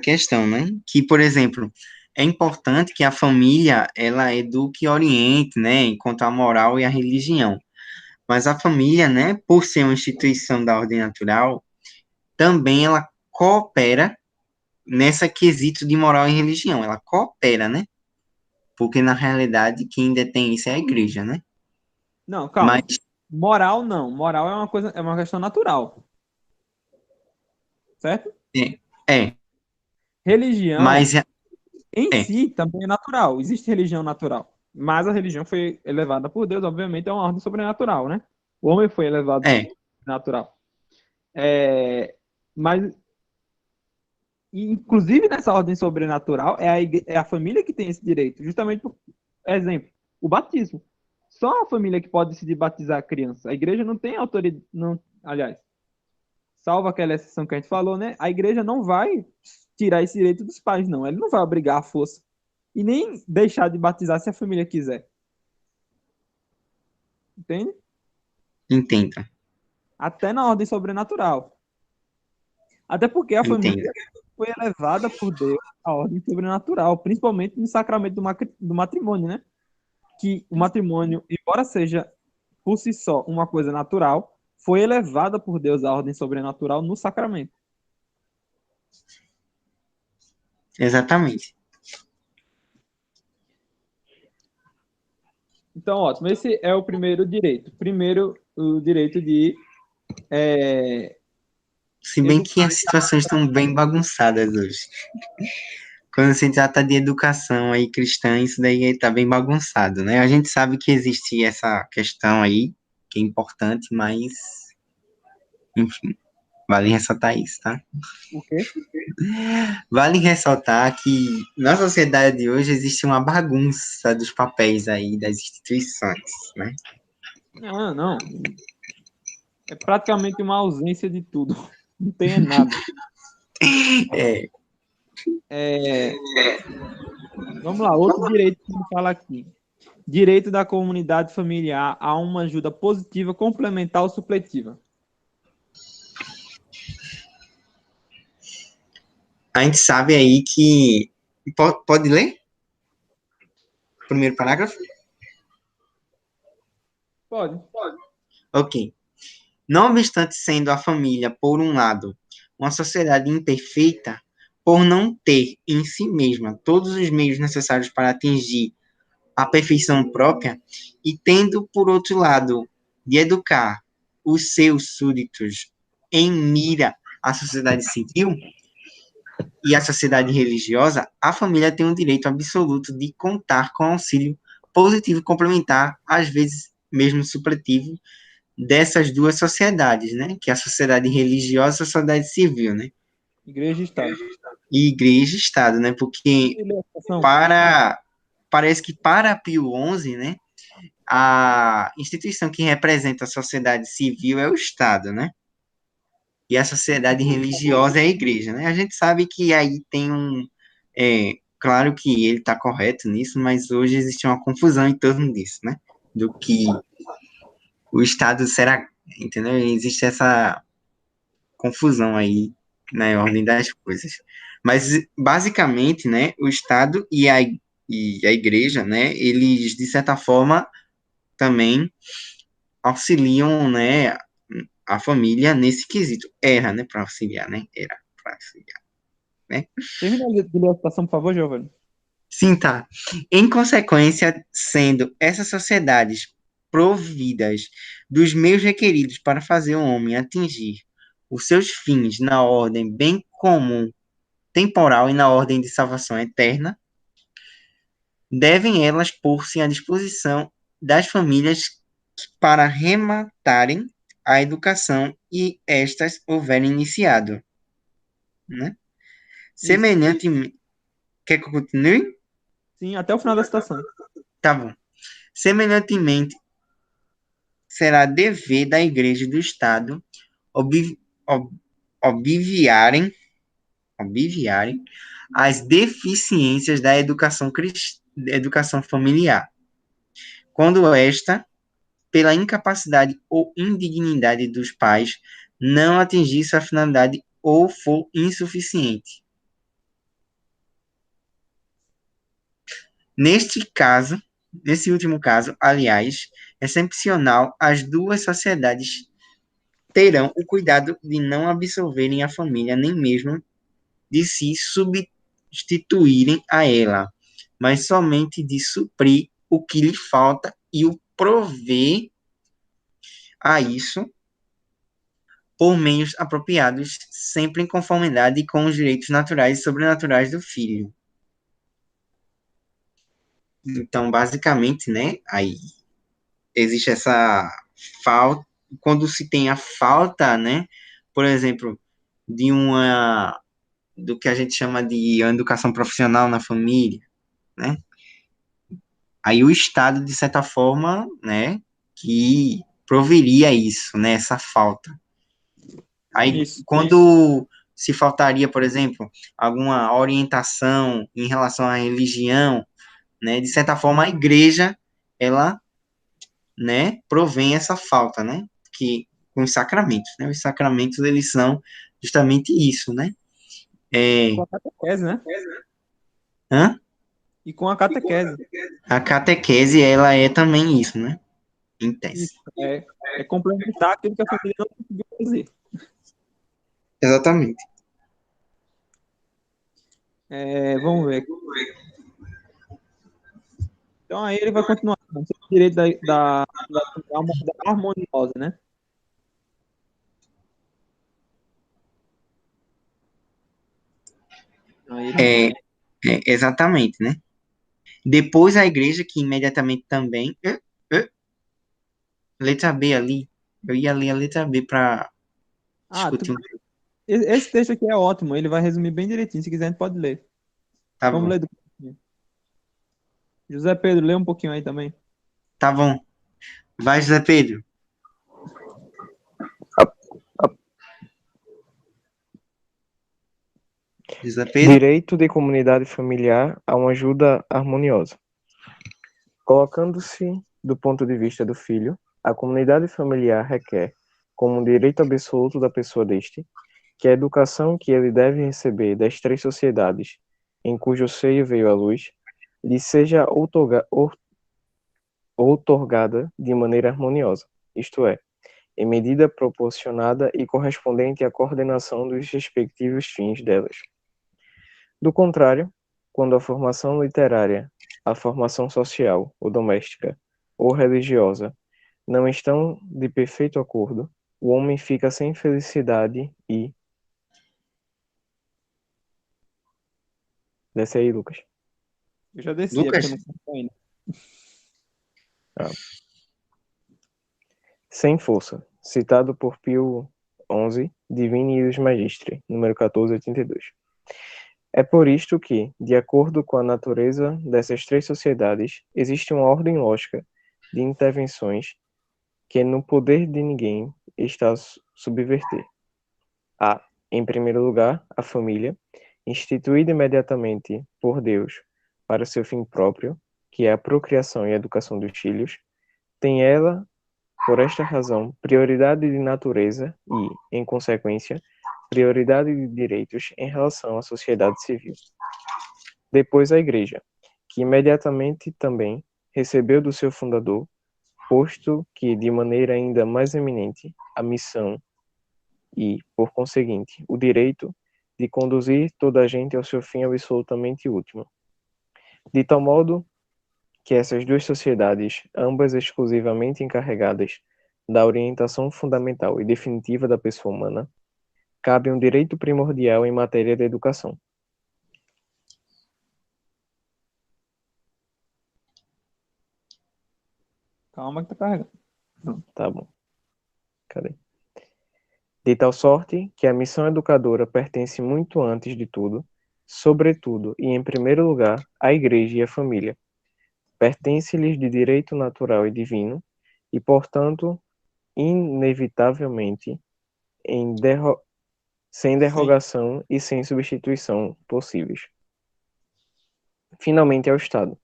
questão, né? Que, por exemplo, é importante que a família, ela eduque e oriente, né? Quanto à moral e à religião. Mas a família, né? Por ser uma instituição da ordem natural, também ela coopera nessa quesito de moral e religião. Ela coopera, né? Porque, na realidade, quem detém isso é a igreja, né? Não, Mas, calma. Moral não. Moral é uma coisa, é uma questão natural. Certo? é, é, Religião mas, em é, si também é natural. Existe religião natural. Mas a religião foi elevada por Deus, obviamente, é uma ordem sobrenatural, né? O homem foi elevado é, natural. Mas, inclusive nessa ordem sobrenatural, é a família que tem esse direito. Justamente por exemplo, o batismo. Só a família que pode decidir batizar a criança. A igreja não tem autoridade. Não, aliás, salvo aquela exceção que a gente falou, né? A igreja não vai tirar esse direito dos pais, não. Ele não vai obrigar à força. E nem deixar de batizar se a família quiser. Entende? entenda, Até na ordem sobrenatural. Até porque a entenda. família foi elevada por Deus à ordem sobrenatural, principalmente no sacramento do matrimônio, né? Que o matrimônio, embora seja por si só uma coisa natural, foi elevada por Deus à ordem sobrenatural no sacramento. Exatamente. Então, ótimo. Esse é o primeiro direito. Primeiro, o direito de Se bem que educar. as situações estão bem bagunçadas hoje. Quando se trata de educação aí cristã, isso daí tá bem bagunçado, né? A gente sabe que existe essa questão aí, que é importante, mas, enfim, vale ressaltar isso, tá? O quê? Vale ressaltar que na sociedade de hoje existe uma bagunça dos papéis aí das instituições, né? Não, não. É praticamente uma ausência de tudo. Não tem nada. É, Vamos lá, outro direito que ele fala aqui. Direito da comunidade familiar a uma ajuda positiva, complementar ou supletiva. a gente sabe aí que... Pode ler? Primeiro parágrafo? Pode. Ok. Não obstante sendo a família, por um lado, uma sociedade imperfeita, por não ter em si mesma todos os meios necessários para atingir a perfeição própria, e tendo, por outro lado, de educar os seus súditos em mira à sociedade civil e à sociedade religiosa, a família tem o direito absoluto de contar com auxílio positivo e complementar, às vezes mesmo supletivo, dessas duas sociedades, né? Que é a sociedade religiosa e a sociedade civil, né? Igreja e Estado. E igreja e Estado, né? Porque para parece que para Pio XI, né? A instituição que representa a sociedade civil é o Estado, né? E a sociedade religiosa é a igreja, né? A gente sabe que aí tem claro que ele está correto nisso, mas hoje existe uma confusão em torno disso, né? Do que o Estado será, entendeu? Existe essa confusão aí na ordem das coisas. Mas, basicamente, né, o Estado e a igreja, né, eles, de certa forma, também auxiliam, né, a família nesse quesito. Era, né, para auxiliar, né? Era para auxiliar, né? Termina de ler a citação, por favor, Giovanni. Sim, tá. Em consequência, sendo essas sociedades providas dos meios requeridos para fazer o homem atingir os seus fins na ordem bem comum temporal e na ordem de salvação eterna, devem elas pôr-se à disposição das famílias para rematarem a educação e estas houverem iniciado, né? Isso. Semelhantemente, quer que eu continue? Sim, até o final da citação. Tá bom. Semelhantemente, será dever da Igreja e do Estado ob, ob, obviarem, obviarem as deficiências da educação familiar, quando esta, pela incapacidade ou indignidade dos pais, não atingir sua finalidade ou for insuficiente. Neste caso, nesse último caso, aliás, excepcional, as duas sociedades terão o cuidado de não absolverem a família, nem mesmo de se substituírem a ela, mas somente de suprir o que lhe falta e o prover a isso por meios apropriados, sempre em conformidade com os direitos naturais e sobrenaturais do filho. Então, basicamente, né, aí existe essa falta, quando se tem a falta, né, por exemplo, de do que a gente chama de educação profissional na família, né, aí o Estado, de certa forma, né, que proveria isso, né, essa falta. Aí, Isso. quando se faltaria, por exemplo, alguma orientação em relação à religião, né, de certa forma a igreja, ela, né, provém essa falta, né, que com os sacramentos, né, os sacramentos eles são justamente isso, né, Com a catequese, né? hã? E com a catequese. A catequese, ela é também isso, né, em tese. Isso. É complementar aquilo que a família não conseguiu fazer. Exatamente. Vamos ver. Então aí ele vai continuar. Sobre o direito da harmoniosa, né? Aí ele É, exatamente, né. Depois a igreja, que imediatamente também. Letra B ali. Eu ia ler a letra B para Ah, discutir um. esse texto aqui é ótimo. Ele vai resumir bem direitinho. Se quiser, a gente pode ler. Tá Vamos bom. ler do José Pedro, lê um pouquinho aí também. Tá bom. Vai, José Pedro. José Pedro? Direito de comunidade familiar a uma ajuda harmoniosa. Colocando-se do ponto de vista do filho, a comunidade familiar requer, como um direito absoluto da pessoa deste, que a educação que ele deve receber das três sociedades em cujo seio veio a luz, lhe seja outorgada de maneira harmoniosa, isto é, em medida proporcionada e correspondente à coordenação dos respectivos fins delas. Do contrário, quando a formação literária, a formação social, ou doméstica, ou religiosa, não estão de perfeito acordo, o homem fica sem felicidade e... Desce aí, Lucas. Eu já desci, é porque Lucas, eu não sei ainda. Sem força, citado por Pio XI, Divini Ius Magistri, número 1482. É por isto que, de acordo com a natureza dessas três sociedades, existe uma ordem lógica de intervenções que no poder de ninguém está a subverter. A, em primeiro lugar, a família, instituída imediatamente por Deus para seu fim próprio, que é a procriação e a educação dos filhos, tem ela, por esta razão, prioridade de natureza e, em consequência, prioridade de direitos em relação à sociedade civil. Depois a Igreja, que imediatamente também recebeu do seu fundador, posto que de maneira ainda mais eminente, a missão e, por conseguinte, o direito de conduzir toda a gente ao seu fim absolutamente último. De tal modo que essas duas sociedades, ambas exclusivamente encarregadas da orientação fundamental e definitiva da pessoa humana, cabe um direito primordial em matéria de educação. Calma que tá carregando. Tá bom. Cadê? De tal sorte que a missão educadora pertence muito antes de tudo, sobretudo e em primeiro lugar, à Igreja e à família. Pertence-lhes de direito natural e divino, e, portanto, inevitavelmente, sem derrogação e sem substituição possíveis. Finalmente, ao Estado,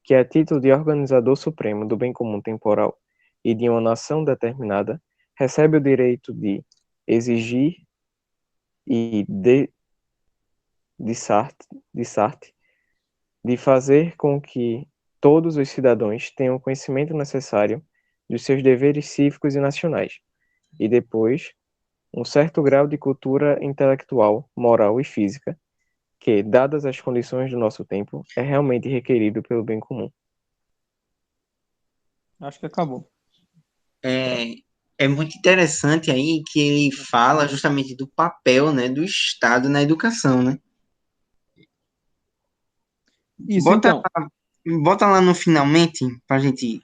que a título de organizador supremo do bem comum temporal e de uma nação determinada, recebe o direito de exigir e de fazer com que todos os cidadãos tenham o conhecimento necessário dos seus deveres cívicos e nacionais, e depois um certo grau de cultura intelectual, moral e física, que, dadas as condições do nosso tempo, é realmente requerido pelo bem comum. Acho que acabou. é muito interessante aí que ele fala justamente do papel, né, do Estado na educação, né? Isso, Bota, então. bota lá no finalmente pra gente.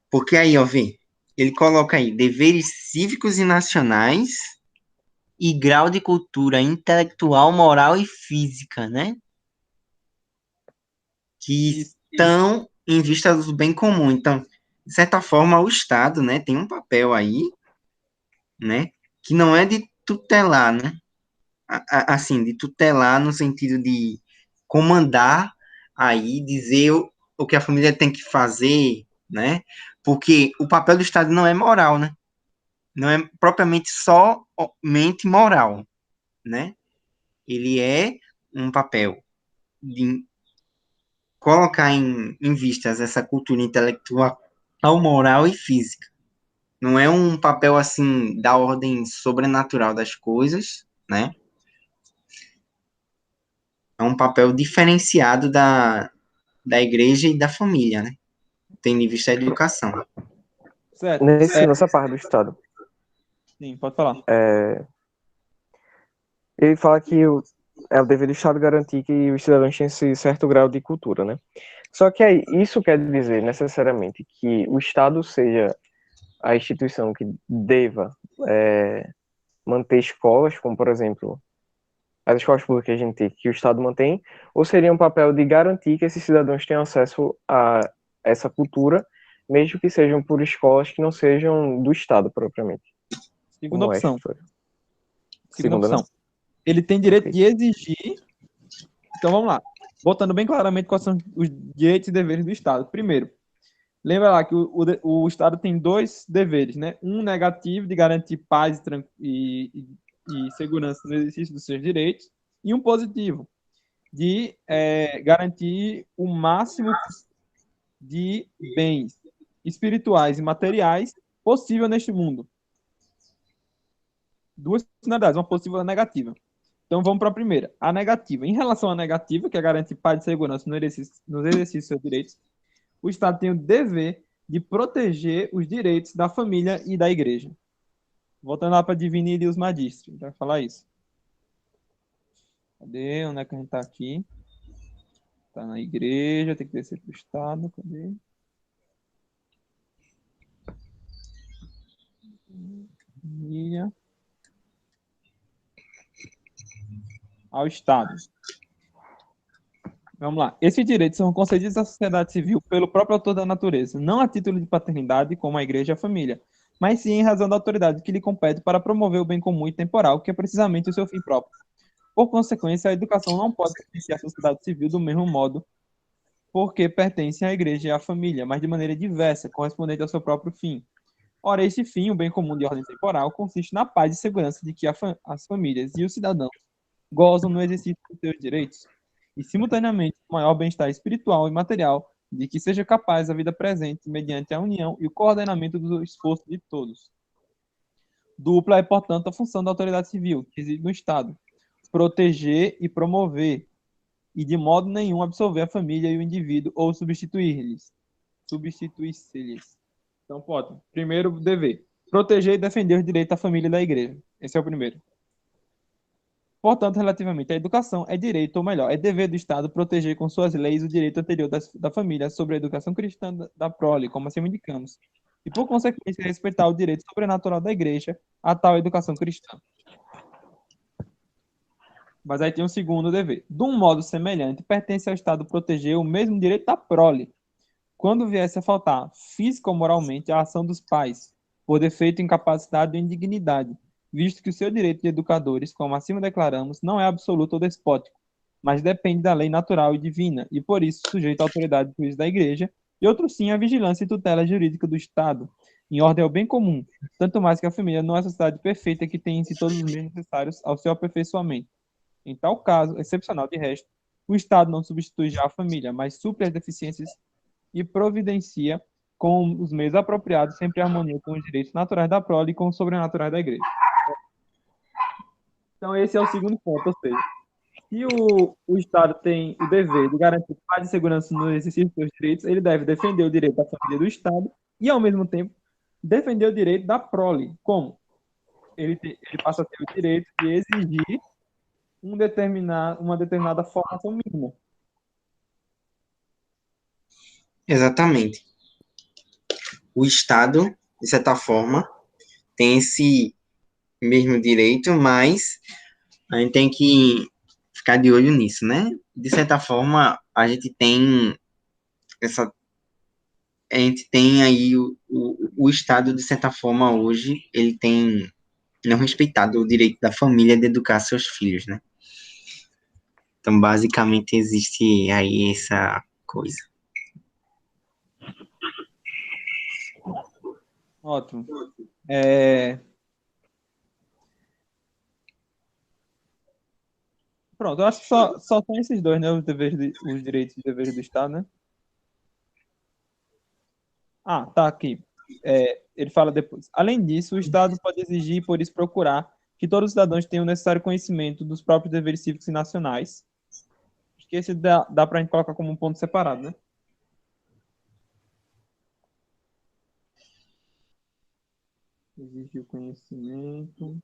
Porque aí, ó, vê, ele coloca aí deveres cívicos e nacionais e grau de cultura intelectual, moral e física, né? Que Isso. estão em vista do bem comum. Então, de certa forma, o Estado, né, tem um papel aí, né, que não é de tutelar, né? Assim, de tutelar no sentido de comandar aí, dizer o que a família tem que fazer, né? Porque o papel do Estado não é moral, né? Não é propriamente somente moral, né? Ele é um papel de colocar em vistas essa cultura intelectual, moral e física. Não é um papel assim da ordem sobrenatural das coisas, né? É um papel diferenciado da igreja e da família, né? Tendo em vista a educação. Certo. Nessa parte do Estado, Sim, pode falar. ele fala que é o dever do Estado garantir que os cidadãos tenham esse certo grau de cultura, né? Só que aí, isso quer dizer necessariamente que o Estado seja a instituição que deva manter escolas, como por exemplo as escolas públicas que a gente tem, que o Estado mantém, ou seria um papel de garantir que esses cidadãos tenham acesso a essa cultura, mesmo que sejam por escolas que não sejam do Estado propriamente. Segunda Como é, opção. professor? Segunda Segunda, opção. não? Ele tem direito de exigir. Então vamos lá. Botando bem claramente quais são os direitos e deveres do Estado. Primeiro, Lembra lá que o Estado tem dois deveres, né? Um negativo de garantir paz e segurança no exercício dos seus direitos, e um positivo de garantir o máximo de bens espirituais e materiais possível neste mundo. Duas finalidades, uma positiva e uma negativa. Então vamos para a primeira. A negativa. Em relação à negativa, que é garantir paz e segurança nos exercícios dos seus direitos, o Estado tem o dever de proteger os direitos da família e da igreja. Voltando lá para Divini e os Magistri, vai falar isso. Cadê? Onde é que a gente está aqui? Está na igreja, tem que descer para o Estado. Cadê? Família. Ao Estado. Vamos lá. Esses direitos são concedidos à sociedade civil pelo próprio autor da natureza, não a título de paternidade, como a igreja e a família, mas sim em razão da autoridade que lhe compete para promover o bem comum e temporal, que é precisamente o seu fim próprio. Por consequência, a educação não pode pertencer à sociedade civil do mesmo modo, porque pertence à igreja e à família, mas de maneira diversa, correspondente ao seu próprio fim. Ora, este fim, o bem comum de ordem temporal, consiste na paz e segurança de que as famílias e os cidadãos gozam no exercício dos seus direitos, e, simultaneamente, o maior bem-estar espiritual e material de que seja capaz a vida presente mediante a união e o coordenamento do esforço de todos. Dupla é, portanto, a função da autoridade civil, que reside no Estado, proteger e promover, e de modo nenhum absolver a família e o indivíduo ou substituir-se-lhes. Então, pode. Primeiro dever, proteger e defender os direitos da família e da igreja. Esse é o primeiro. Portanto, relativamente à educação, é direito, ou melhor, é dever do Estado proteger com suas leis o direito anterior da família sobre a educação cristã da prole, como assim indicamos, e, por consequência, respeitar o direito sobrenatural da igreja a tal educação cristã. Mas aí tem um segundo dever. De um modo semelhante, pertence ao Estado proteger o mesmo direito da prole, quando viesse a faltar, física ou moralmente, a ação dos pais, por defeito, incapacidade ou indignidade, visto que o seu direito de educadores, como acima declaramos, não é absoluto ou despótico, mas depende da lei natural e divina, e por isso sujeito à autoridade do juiz da Igreja, e outro sim à vigilância e tutela jurídica do Estado, em ordem ao bem comum, tanto mais que a família não é a sociedade perfeita que tem em si todos os meios necessários ao seu aperfeiçoamento. Em tal caso, excepcional de resto, o Estado não substitui já a família, mas supre as deficiências e providencia com os meios apropriados, sempre em harmonia com os direitos naturais da prole e com os sobrenaturais da igreja. Então, esse é o segundo ponto, ou seja, se o Estado tem o dever de garantir paz e segurança no exercício dos seus direitos, ele deve defender o direito da família do Estado e, ao mesmo tempo, defender o direito da prole. Como? Ele passa a ter o direito de exigir uma determinada formação mínima. Exatamente. O Estado, de certa forma, tem esse mesmo direito, mas a gente tem que ficar de olho nisso, né? De certa forma, a gente tem aí o Estado, de certa forma, hoje, ele tem não respeitado o direito da família de educar seus filhos, né? Então, basicamente, existe aí essa coisa. Ótimo. Pronto, eu acho que só tem esses dois, né? Os direitos e deveres do Estado, né? Ah, tá aqui. Ele fala depois. Além disso, o Estado pode exigir e, por isso, procurar que todos os cidadãos tenham o necessário conhecimento dos próprios deveres cívicos e nacionais. Acho que esse dá para a gente colocar como um ponto separado, né? Exigir o conhecimento.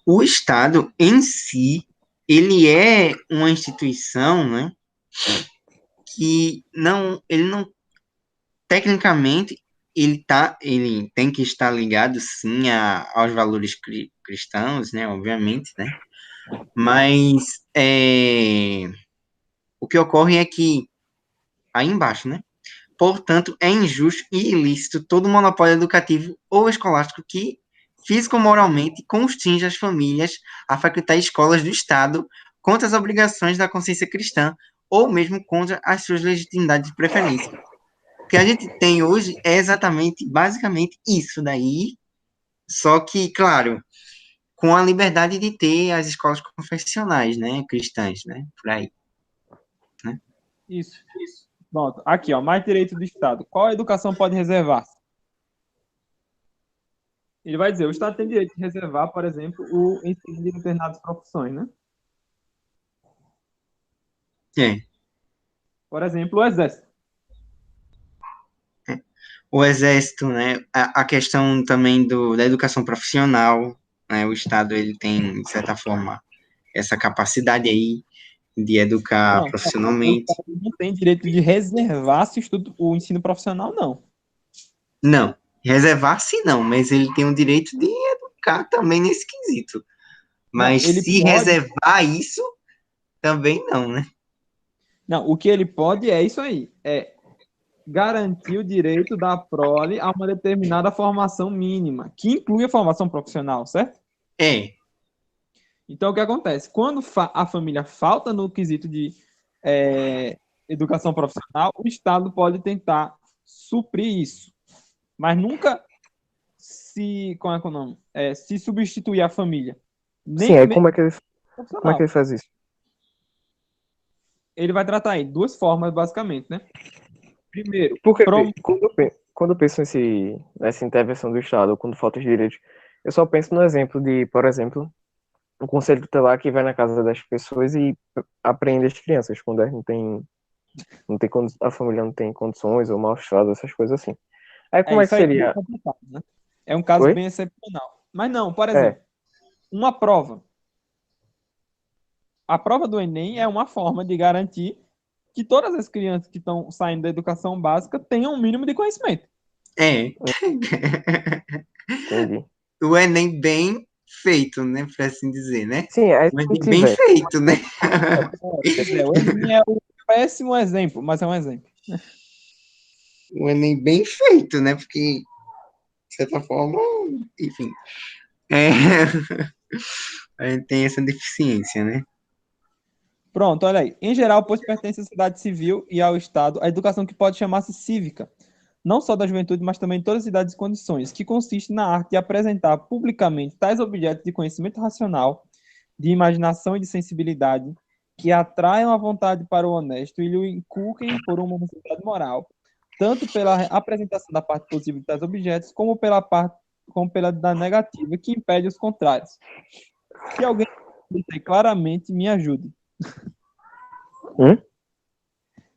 O Estado, em si, ele é uma instituição, né? Que ele não, tecnicamente, ele tem que estar ligado, sim, aos valores cristãos, né? Obviamente, né? Mas o que ocorre é que, aí embaixo, né? Portanto, é injusto e ilícito todo monopólio educativo ou escolástico que, físico ou moralmente, constringe as famílias a frequentar escolas do Estado contra as obrigações da consciência cristã ou mesmo contra as suas legitimidades de preferência. que a gente tem hoje é exatamente, basicamente, isso daí, só que, claro, com a liberdade de ter as escolas confessionais, né, cristãs, né, por aí, né? Isso. Pronto. Aqui, ó, mais direito do Estado. Qual a educação pode reservar? Ele vai dizer, o Estado tem direito de reservar, por exemplo, o ensino de determinadas profissões, né? É. Por exemplo, o Exército. O Exército, né, a questão também da educação profissional, né, o Estado, ele tem, de certa forma, essa capacidade aí de educar Não, o profissionalmente. Estado não tem direito de reservar o ensino profissional, não. Não, reservar-se não, mas ele tem o direito de educar também nesse quesito. Não, Mas ele se pode. reservar isso, também não, né? Não, o que ele pode é isso aí. É garantir o direito da prole a uma determinada formação mínima, que inclui a formação profissional, certo? É, Então, o que acontece? Quando a família falta no quesito de educação profissional, o Estado pode tentar suprir isso, mas nunca como é que é o nome? Se substituir a família. Sim, Nem aí mesmo como é que profissional. ele faz isso? Ele vai tratar aí duas formas, basicamente, né? Primeiro, Porque quando eu penso nessa intervenção do Estado, quando falta os direitos, eu só penso no exemplo de, por exemplo, o conselho tutelar que vai na casa das pessoas e apreende as crianças quando elas a família não tem condições ou maus tratos, essas coisas assim. Aí como é que isso aí é bem seria? complicado, né? É um caso Oi? bem excepcional. Mas não, por É. exemplo, uma prova. A prova do Enem é uma forma de garantir que todas as crianças que estão saindo da educação básica tenham um mínimo de conhecimento. é. Entendi. O Enem bem feito, né? Por assim dizer, né? Sim, aí O se Enem bem tiver. feito, né? Pois é, o Enem é um péssimo exemplo, mas é um exemplo. O Enem bem feito, né? Porque, de certa forma, enfim. É, a gente tem essa deficiência, né? Pronto, olha aí. Em geral, pois pertence à sociedade civil e ao Estado, a educação que pode chamar-se cívica, não só da juventude, mas também de todas as idades e condições, que consiste na arte de apresentar publicamente tais objetos de conhecimento racional, de imaginação e de sensibilidade, que atraiam a vontade para o honesto e lhe inculquem por uma necessidade moral, tanto pela apresentação da parte positiva de tais objetos, como pela da negativa, que impede os contrários. Se alguém entender claramente, me ajude. Hum?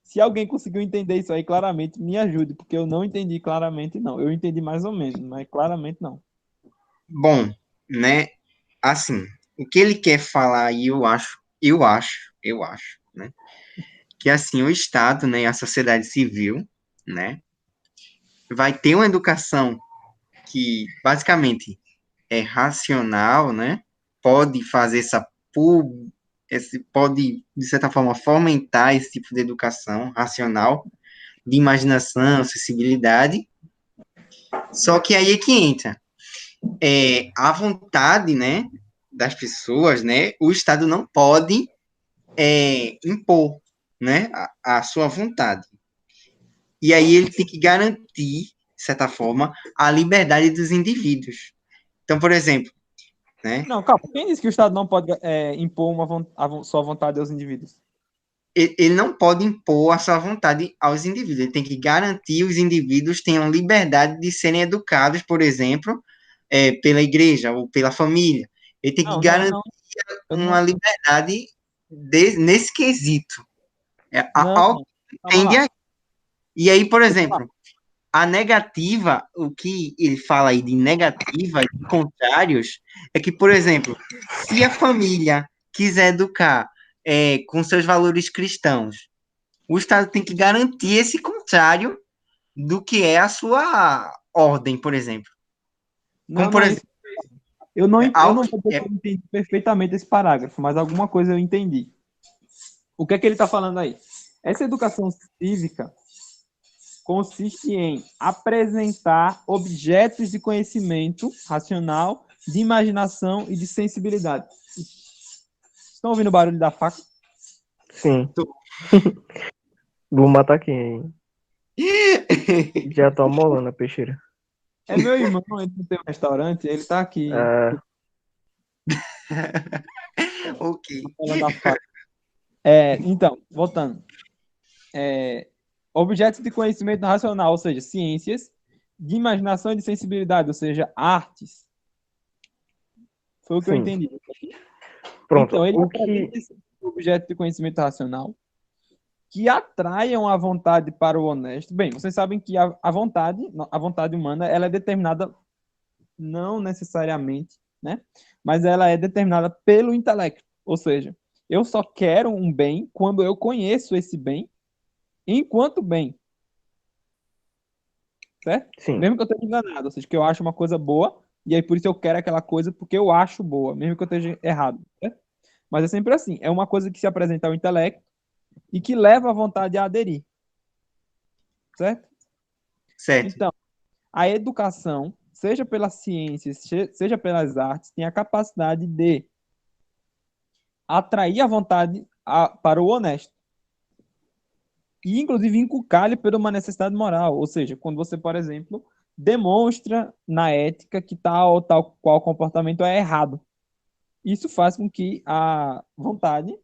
Se alguém conseguiu entender isso aí claramente, me ajude, porque eu não entendi claramente, não. Eu entendi mais ou menos, mas claramente não. Bom, né? Assim, o que ele quer falar aí, eu acho, né? Que assim, o Estado, né, e a sociedade civil, né, vai ter uma educação que basicamente é racional, né? Pode fazer pode de certa forma fomentar esse tipo de educação racional, de imaginação, acessibilidade. Só que aí é que entra a vontade, né, das pessoas, né? O Estado não pode impor, né, a sua vontade. E aí ele tem que garantir, de certa forma, a liberdade dos indivíduos. Então, por exemplo, né, Não, calma. Quem disse que o Estado não pode impor sua vontade aos indivíduos? ele não pode impor a sua vontade aos indivíduos. Ele tem que garantir que os indivíduos tenham liberdade de serem educados, por exemplo, pela igreja ou pela família. Ele tem que Não, não, garantir não. Eu uma não. liberdade nesse quesito. Não, Algo não. que Calma entende lá. aí. E aí, por Deixa eu falar. exemplo, a negativa, o que ele fala aí de negativa, de contrários, é que, por exemplo, se a família quiser educar com seus valores cristãos, o Estado tem que garantir esse contrário do que é a sua ordem, por exemplo. Como, Não, por não é isso. exemplo, Eu algo não que vou dizer que eu entendi perfeitamente esse parágrafo, mas alguma coisa eu entendi. O que é que ele está falando aí? Essa educação cívica consiste em apresentar objetos de conhecimento racional, de imaginação e de sensibilidade. Estão ouvindo o barulho da faca? Sim. Vou matar quem aí? Já tô amolando a peixeira. É meu irmão, ele não tem um restaurante, ele tá aqui É, Ok. falando a faca. Então, voltando. Objetos de conhecimento racional, ou seja, ciências, de imaginação e de sensibilidade, ou seja, artes. Foi o que eu sim. entendi. Pronto. Então, ele O que. apresenta esse objeto de conhecimento racional que atraiam a vontade para o honesto. Bem, vocês sabem que a vontade humana, ela é determinada não necessariamente, né? Mas ela é determinada pelo intelecto. Ou seja, eu só quero um bem quando eu conheço esse bem enquanto bem, certo? Sim, Mesmo que eu esteja enganado, ou seja, que eu acho uma coisa boa e aí por isso eu quero aquela coisa porque eu acho boa, mesmo que eu esteja errado, certo? Mas é sempre assim, é uma coisa que se apresenta ao intelecto e que leva a vontade a aderir, certo? Certo. Então, a educação, seja pelas ciências, seja pelas artes, tem a capacidade de atrair a vontade para o honesto. E, inclusive, inculcar-lhe por uma necessidade moral. Ou seja, quando você, por exemplo, demonstra na ética que tal ou tal qual comportamento é errado. Isso faz com que a vontade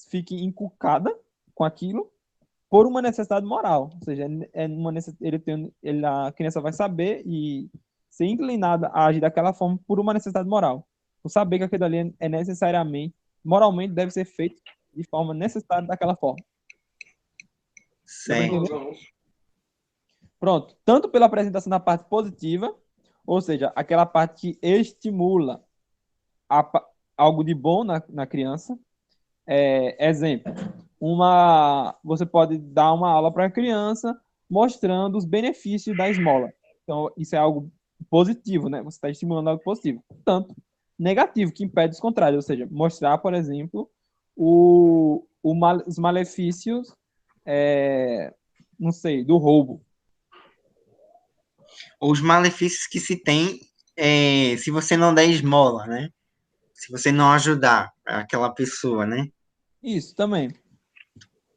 fique inculcada com aquilo por uma necessidade moral. Ou seja, a criança vai saber e ser inclinada a agir daquela forma por uma necessidade moral. Por saber que aquilo ali é necessariamente, moralmente, deve ser feito de forma necessária daquela forma. Deu para entender? Certo. Pronto. Tanto pela apresentação da parte positiva, ou seja, aquela parte que estimula algo de bom na criança. Exemplo, você pode dar uma aula para a criança mostrando os benefícios da esmola. Então, isso é algo positivo, né? Você está estimulando algo positivo. Tanto negativo, que impede os contrários, ou seja, mostrar, por exemplo, os malefícios, não sei, do roubo. Os malefícios que se tem se você não der esmola, né? Se você não ajudar aquela pessoa, né? Isso também.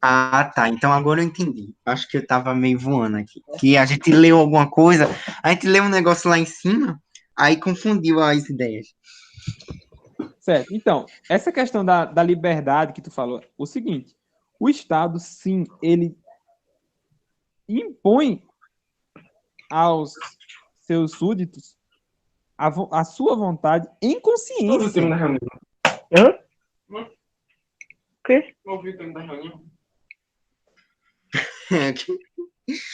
Ah, tá. Então agora eu entendi. Acho que eu tava meio voando aqui. Que a gente leu alguma coisa, a gente leu um negócio lá em cima, aí confundiu as ideias. Certo. Então, essa questão da liberdade que tu falou, o seguinte, o Estado, sim, ele impõe aos seus súditos a sua vontade em consciência. hã? O quê?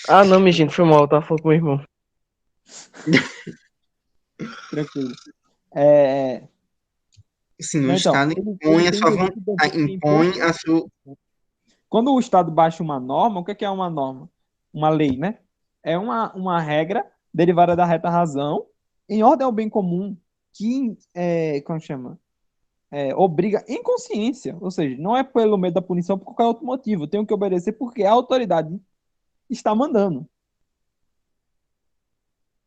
Ah, não, minha gente, foi mal, eu tava falando com o meu irmão. Tranquilo. Sim, o Não, então, Estado ele impõe a tem sua direito vontade, e dever de impor. impõe a sua. Quando o Estado baixa uma norma, o que é uma norma? Uma lei, né? É uma regra derivada da reta razão em ordem ao bem comum que, como chama? Obriga em consciência, ou seja, não é pelo medo da punição por qualquer outro motivo. Eu tenho que obedecer porque a autoridade está mandando.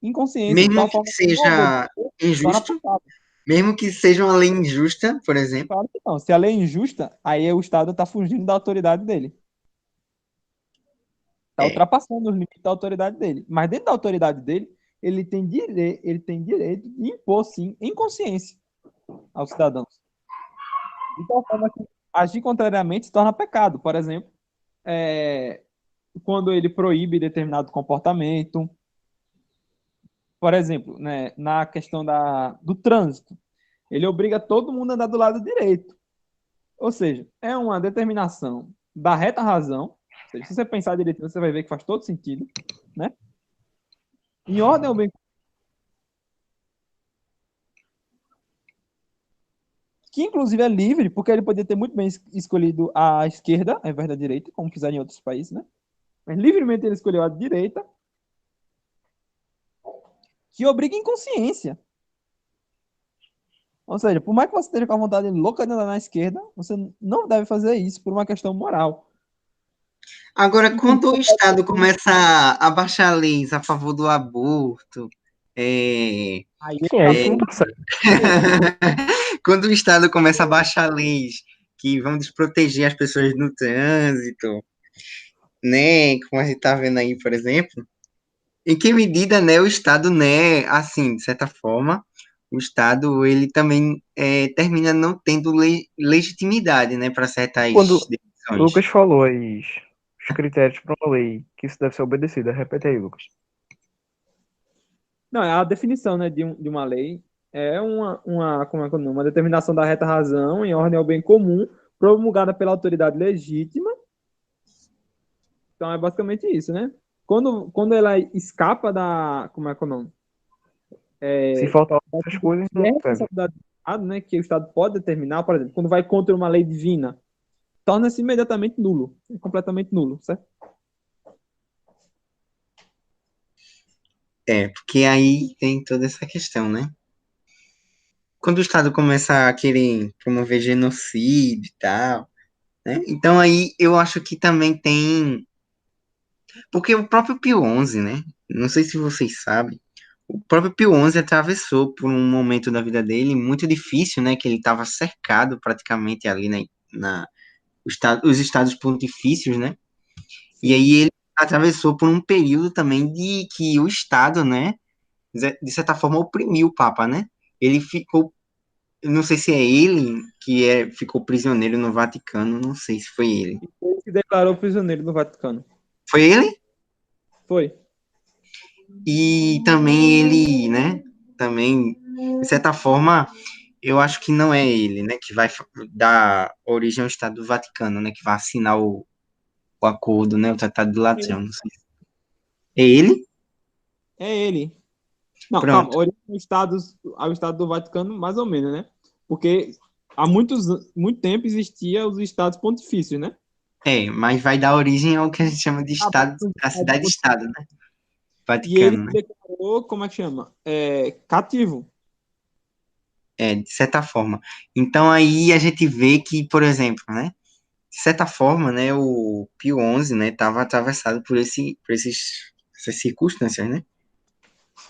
Em consciência, de Mesmo tal que forma que não seja obedecer torna injusto, pecado. mesmo que seja uma lei injusta, por exemplo. Claro que não. Se a lei é injusta, aí o Estado está fugindo da autoridade dele. Está É, ultrapassando os limites da autoridade dele. Mas dentro da autoridade dele, ele tem direito de impor, sim, em consciência aos cidadãos. De tal forma que agir contrariamente se torna pecado. Por exemplo, quando ele proíbe determinado comportamento. Por exemplo, né, na questão do trânsito, ele obriga todo mundo a andar do lado direito. Ou seja, é uma determinação da reta razão. Ou seja, se você pensar direito, você vai ver que faz todo sentido, né? Em ordem ao bem, que inclusive é livre, porque ele poderia ter muito bem escolhido a esquerda ao invés da direita, como fizeram em outros países, né? Mas livremente ele escolheu a direita, que obriga em consciência. Ou seja, por mais que você esteja com a vontade louca de andar na esquerda, você não deve fazer isso por uma questão moral. agora, Inclusive, quando o Estado começa a baixar leis a favor do aborto, aí Sim, aí isso não tá certo. quando o Estado começa a baixar leis que vão desproteger as pessoas no trânsito, né, como a gente tá vendo aí, por exemplo, em que medida, né, o Estado, né, assim, de certa forma, o Estado, ele também termina não tendo legitimidade, né, para certas Quando o decisões. Lucas falou aí os critérios para uma lei que isso deve ser obedecida, repete aí, Lucas. Não, a definição, né, de uma lei é como é que é o nome? Uma determinação da reta razão em ordem ao bem comum, promulgada pela autoridade legítima. Então é basicamente isso, né? Quando ela escapa da, como é que é o nome? Se É, faltar outras coisas, é não serve. responsabilidade do Estado, né, que o Estado pode determinar, por exemplo, quando vai contra uma lei divina, torna-se imediatamente nulo, é completamente nulo, certo? Porque aí tem toda essa questão, né? Quando o Estado começa a querer promover genocídio e tal, né? Então aí eu acho que também tem. Porque o próprio Pio XI, né? Não sei se vocês sabem, o próprio Pio XI atravessou por um momento da vida dele muito difícil, né? Que ele estava cercado praticamente ali os estados pontifícios, né? E Sim. aí ele atravessou por um período também de que o Estado, né? De certa forma oprimiu o Papa, né? Ele ficou, eu não sei se é ele que ficou prisioneiro no Vaticano, não sei se foi ele. E foi ele que declarou prisioneiro no Vaticano. Foi ele? Foi. E também ele, né? Também, de certa forma, eu acho que não é ele, né? Que vai dar origem ao Estado do Vaticano, né? Que vai assinar o acordo, né? O Tratado de Latrão, não sei. É ele? É ele. Não, calma, Pronto. origem ao Estado do Vaticano, mais ou menos, né? Porque há muito tempo existia os estados pontifícios, né? Mas vai dar origem ao que a gente chama de Ah, Estado, a cidade-estado, né? e ele Vaticano, né? declarou, como é que chama? Cativo. De certa forma. Então aí a gente vê que, por exemplo, né? De certa forma, né? O Pio XI, né? Estava atravessado essas circunstâncias, né?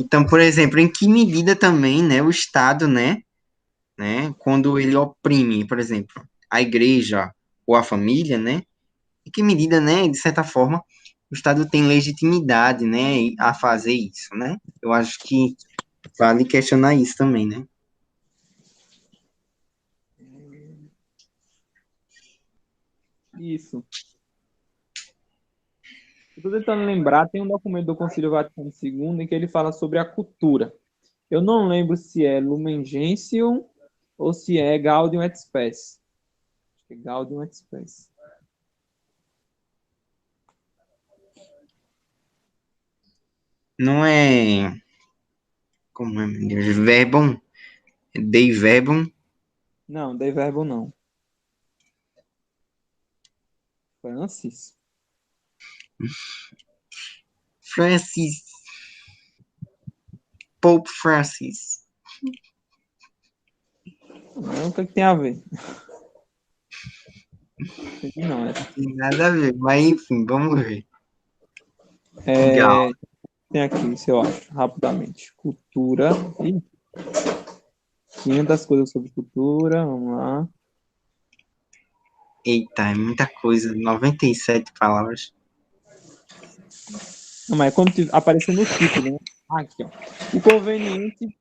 Então, por exemplo, em que medida também, né? O Estado, né? Quando ele oprime, por exemplo, a igreja ou a família, né? Em que medida, né? De certa forma, o Estado tem legitimidade, né? A fazer isso, né? Eu acho que vale questionar isso também, né? Isso. Eu tô tentando lembrar, tem um documento do Concílio Vaticano II em que ele fala sobre a cultura. Eu não lembro se é Lumen Gentium ou se é Gaudium et Spes. Acho que é Gaudium et Spes. Não é. Como é, meu Deus? Verbum? Dei verbum? Não, Dei Verbo não. Francis. Francis. Pope Francis. Não, o que, é que tem a ver? Entendi, não, essa. Tem nada a ver, mas enfim, vamos ver. É, tem aqui, se eu acho, rapidamente. Cultura. Ih, 500 coisas sobre cultura, vamos lá. Eita, é muita coisa. 97 palavras. Não, mas é como apareceu no título, né? Aqui, ó. O conveniente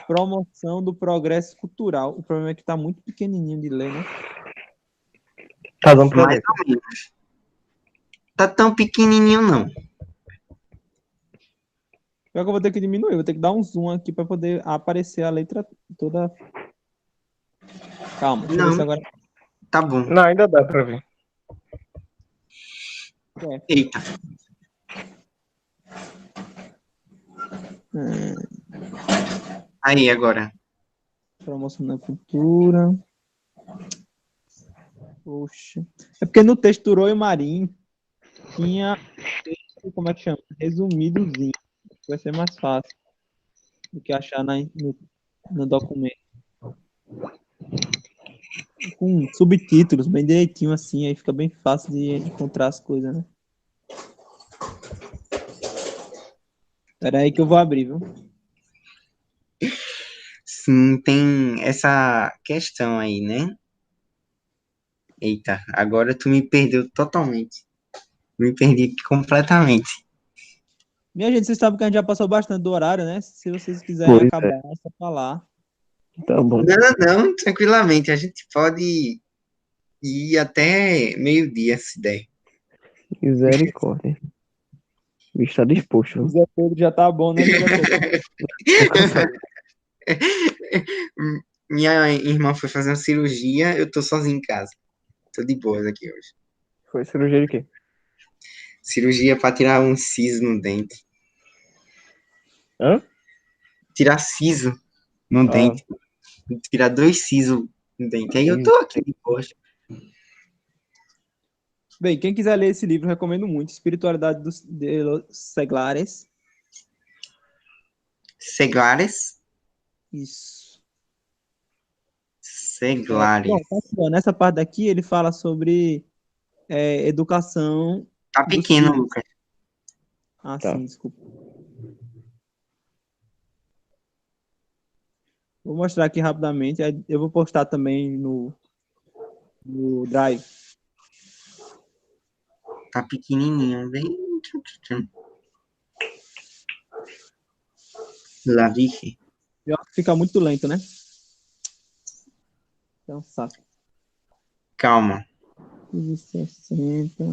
promoção do progresso cultural. O problema é que tá muito pequenininho de ler, né? Tá dando pra Mais ler. ou menos. Tá tão pequenininho, não. Pior que eu vou ter que diminuir, vou ter que dar um zoom aqui para poder aparecer a letra toda. Calma, deixa eu ver se Não, agora. tá bom. Não, ainda dá pra ver. É. Eita, aí agora. Promoção da cultura. Poxa. É porque no texto do Roy Marim tinha, como é que chama? Resumidozinho. Vai ser mais fácil do que achar no documento. Com subtítulos bem direitinho assim, aí fica bem fácil de encontrar as coisas, né? Espera aí que eu vou abrir, viu? Sim, tem essa questão aí, né? Eita, agora tu me perdeu totalmente. Me perdi completamente. Minha gente, vocês sabem que a gente já passou bastante do horário, né? Se vocês quiserem Pois é. acabar, é só falar. Tá bom. Não, tranquilamente. A gente pode ir até meio-dia, se der. Misericórdia. O bicho tá disposto, viu? José Pedro já tá bom, né, José Pedro? Tô cansado. Minha irmã foi fazer uma cirurgia, eu tô sozinho em casa. Tô de boas aqui hoje. Foi cirurgia de quê? Cirurgia pra tirar um siso no dente. Hã? Tirar siso no Ah, dente. Tirar 2 sisos no dente. Aí eu tô aqui de boas. Bem, quem quiser ler esse livro, eu recomendo muito. Espiritualidade de los Seglares. Seglares. Isso. Seglares. Bom, continuando, nessa parte daqui ele fala sobre educação Tá dos pequeno, filhos. Lucas. Ah, tá. sim, desculpa. Vou mostrar aqui rapidamente. Aí eu vou postar também no Drive. Tá pequenininho, bem. Lá dije. Eu acho que fica muito lento, né? É um saco. Calma. 60.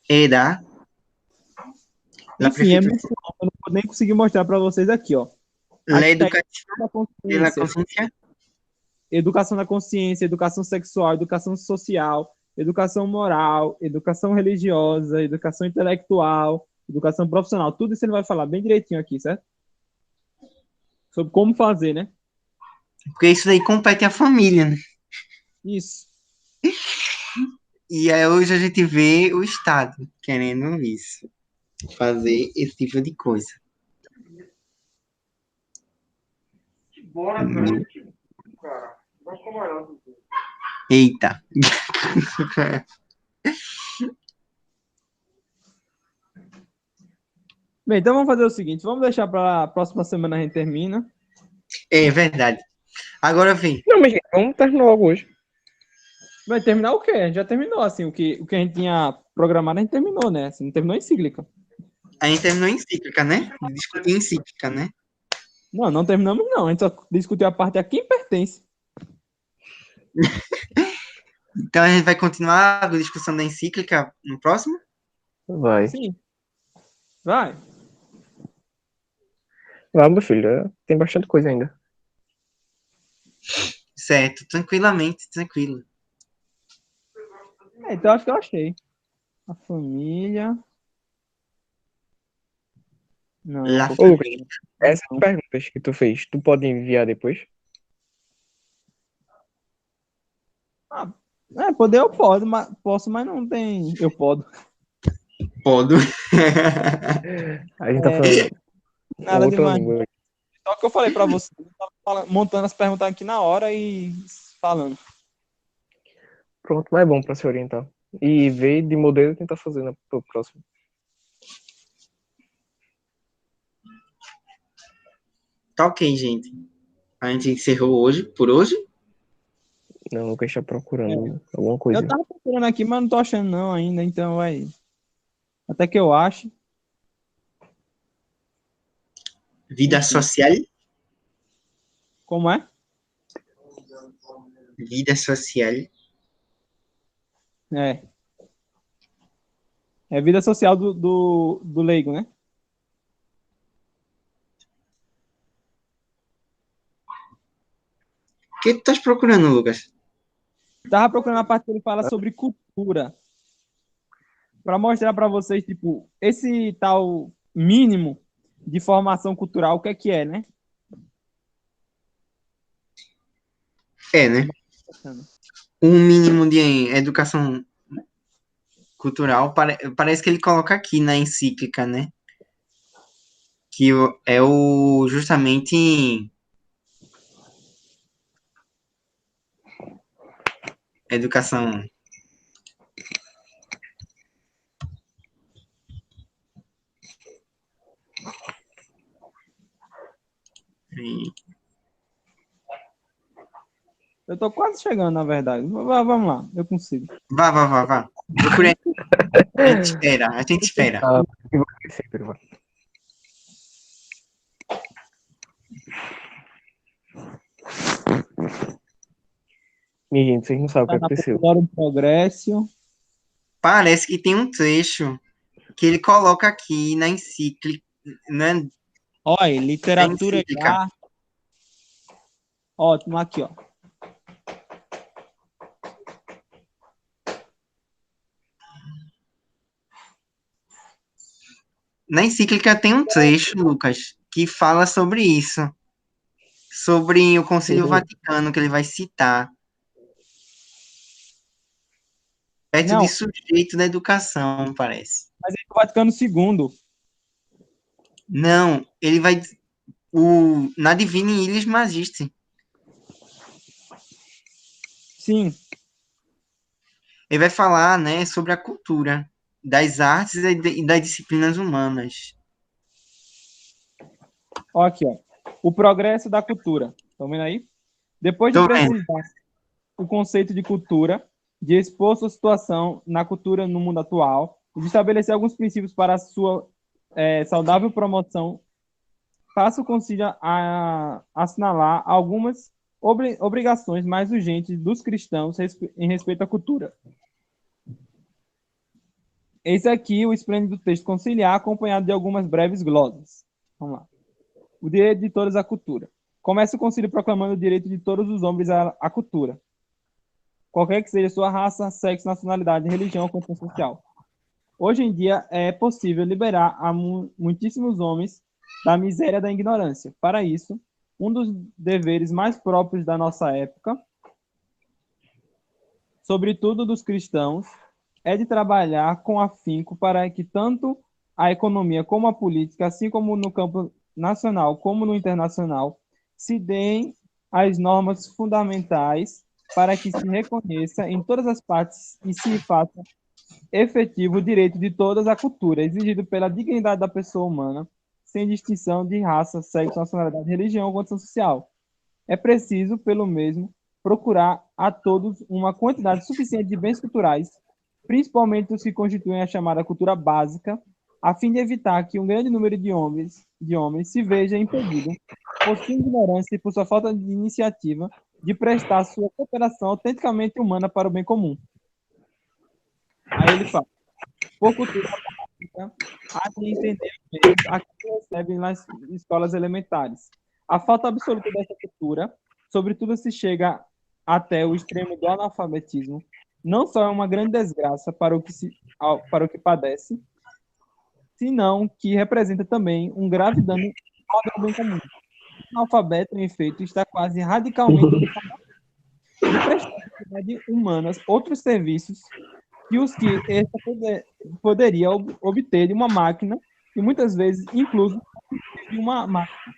Era la Enfim, é prefeitura. muito longo. Eu não vou nem conseguir mostrar para vocês aqui, ó. La Aqui tá educación a de la consciência. conciencia. Educação da consciência, educação sexual, educação social, educação moral, educação religiosa, educação intelectual, educação profissional. Tudo isso ele vai falar bem direitinho aqui, certo? Sobre como fazer, né? Porque isso daí compete à família, né? Isso. E aí hoje a gente vê o Estado querendo isso. Fazer esse tipo de coisa. Bora, cara. Vai trabalhar. Eita. Bem, então vamos fazer o seguinte, vamos deixar para a próxima semana a gente termina. É verdade. Agora vem. Não, mas vamos terminar logo hoje. Vai terminar o quê? A gente já terminou, assim, o que a gente tinha programado, a gente terminou, né? Assim, não terminou encíclica. A gente terminou em encíclica, né? Discutir encíclica, né? Não, não terminamos, não. A gente só discutiu a parte a quem pertence. Então a gente vai continuar a discussão da encíclica no próximo? Vai. Sim. Vai. Vai, meu filho. Tem bastante coisa ainda. Certo, tranquilamente, tranquilo. Então acho que eu achei. A família. Não, La pô. Ô, Lucas, família. essas Não. perguntas que tu fez, tu pode enviar depois? Ah, poder eu posso, mas não tem. Eu posso. Podo. A gente tá falando Nada outra demais. língua. Só que eu falei pra você. Eu tava montando as perguntas aqui na hora e falando. Pronto, mas é bom pra se orientar. E ver de modelo e tentar fazer pro próximo. Tá ok, gente. A gente encerrou hoje, por hoje. Não, o Lucas tá É. procurando alguma Eu coisa. tava procurando aqui, mas não tô achando não ainda, então vai. Até que eu ache. Vida Enfim. social. Como é? Vida social. É. É vida social do leigo, né? O que tu estás procurando, Lucas? Tava procurando a parte que ele fala sobre cultura. Pra mostrar pra vocês, tipo, esse tal mínimo de formação cultural, o que é, né? É, né? Um mínimo de educação cultural. Parece que ele coloca aqui na encíclica, né? Que é o justamente educação. Eu tô quase chegando, na verdade. Vamos lá, eu consigo. Vá. Procure. A gente espera. Ah, sempre vai. Minha gente, vocês não sabem o que Tá na aconteceu. Cultura do Progresso. Parece que tem um trecho que ele coloca aqui na encíclica, né, Olha, na literatura e encíclica. arte. Ótimo, aqui, ó. Na encíclica tem um trecho, Lucas, que fala sobre isso, sobre o Concílio Vaticano, que ele vai citar, perto de Não, sujeito da educação, parece. mas é do Vaticano II. Não, ele vai na Divine Illis Magisti. Sim, Ele vai falar, né, sobre a cultura, das artes e das disciplinas humanas. ó aqui, ó. O progresso da cultura. Estão vendo aí? Depois de Tô vendo. precisar o conceito de cultura, de expor sua situação na cultura no mundo atual, e de estabelecer alguns princípios para a sua saudável promoção, faço o concílio a assinalar algumas obrigações mais urgentes dos cristãos em respeito à cultura. Eis aqui o esplêndido texto conciliar, acompanhado de algumas breves glosas. Vamos lá. O direito de todos à cultura. Começa o concílio proclamando o direito de todos os homens à cultura, qualquer que seja sua raça, sexo, nacionalidade, religião ou condição social. Hoje em dia é possível liberar a muitíssimos homens da miséria da ignorância. Para isso, um dos deveres mais próprios da nossa época, sobretudo dos cristãos, é de trabalhar com afinco para que tanto a economia como a política, assim como no campo nacional como no internacional, se deem as normas fundamentais para que se reconheça em todas as partes e se faça efetivo o direito de todas à cultura, exigido pela dignidade da pessoa humana, sem distinção de raça, sexo, nacionalidade, religião ou condição social. É preciso, pelo mesmo, procurar a todos uma quantidade suficiente de bens culturais, principalmente os que constituem a chamada cultura básica, a fim de evitar que um grande número de homens se veja impedido, por sua ignorância e por sua falta de iniciativa, de prestar sua cooperação autenticamente humana para o bem comum. Aí ele fala, por cultura básica, há de entender menos a que recebem nas escolas elementares. A falta absoluta dessa cultura, sobretudo se chega até o extremo do analfabetismo, não só é uma grande desgraça para o que padece, senão que representa também um grave dano ao bem comum. O analfabeto, em efeito, está quase radicalmente incapaz de prestar à sociedade humanas outros serviços que os que esta poderia obter de uma máquina, e muitas vezes incluso de uma máquina.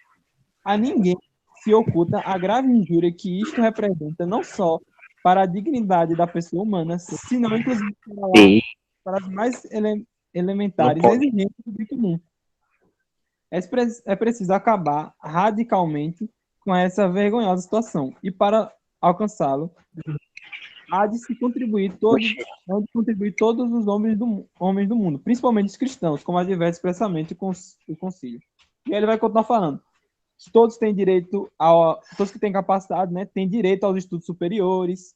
A ninguém se oculta a grave injúria que isto representa, não só para a dignidade da pessoa humana, senão inclusive para as mais elementares exigências do bem comum. É preciso acabar radicalmente com essa vergonhosa situação, e para alcançá-lo, há de contribuir todos os homens do mundo, principalmente os cristãos, como adverte expressamente o concílio. E aí ele vai continuar falando. Todos têm direito todos que têm capacidade, né, têm direito aos estudos superiores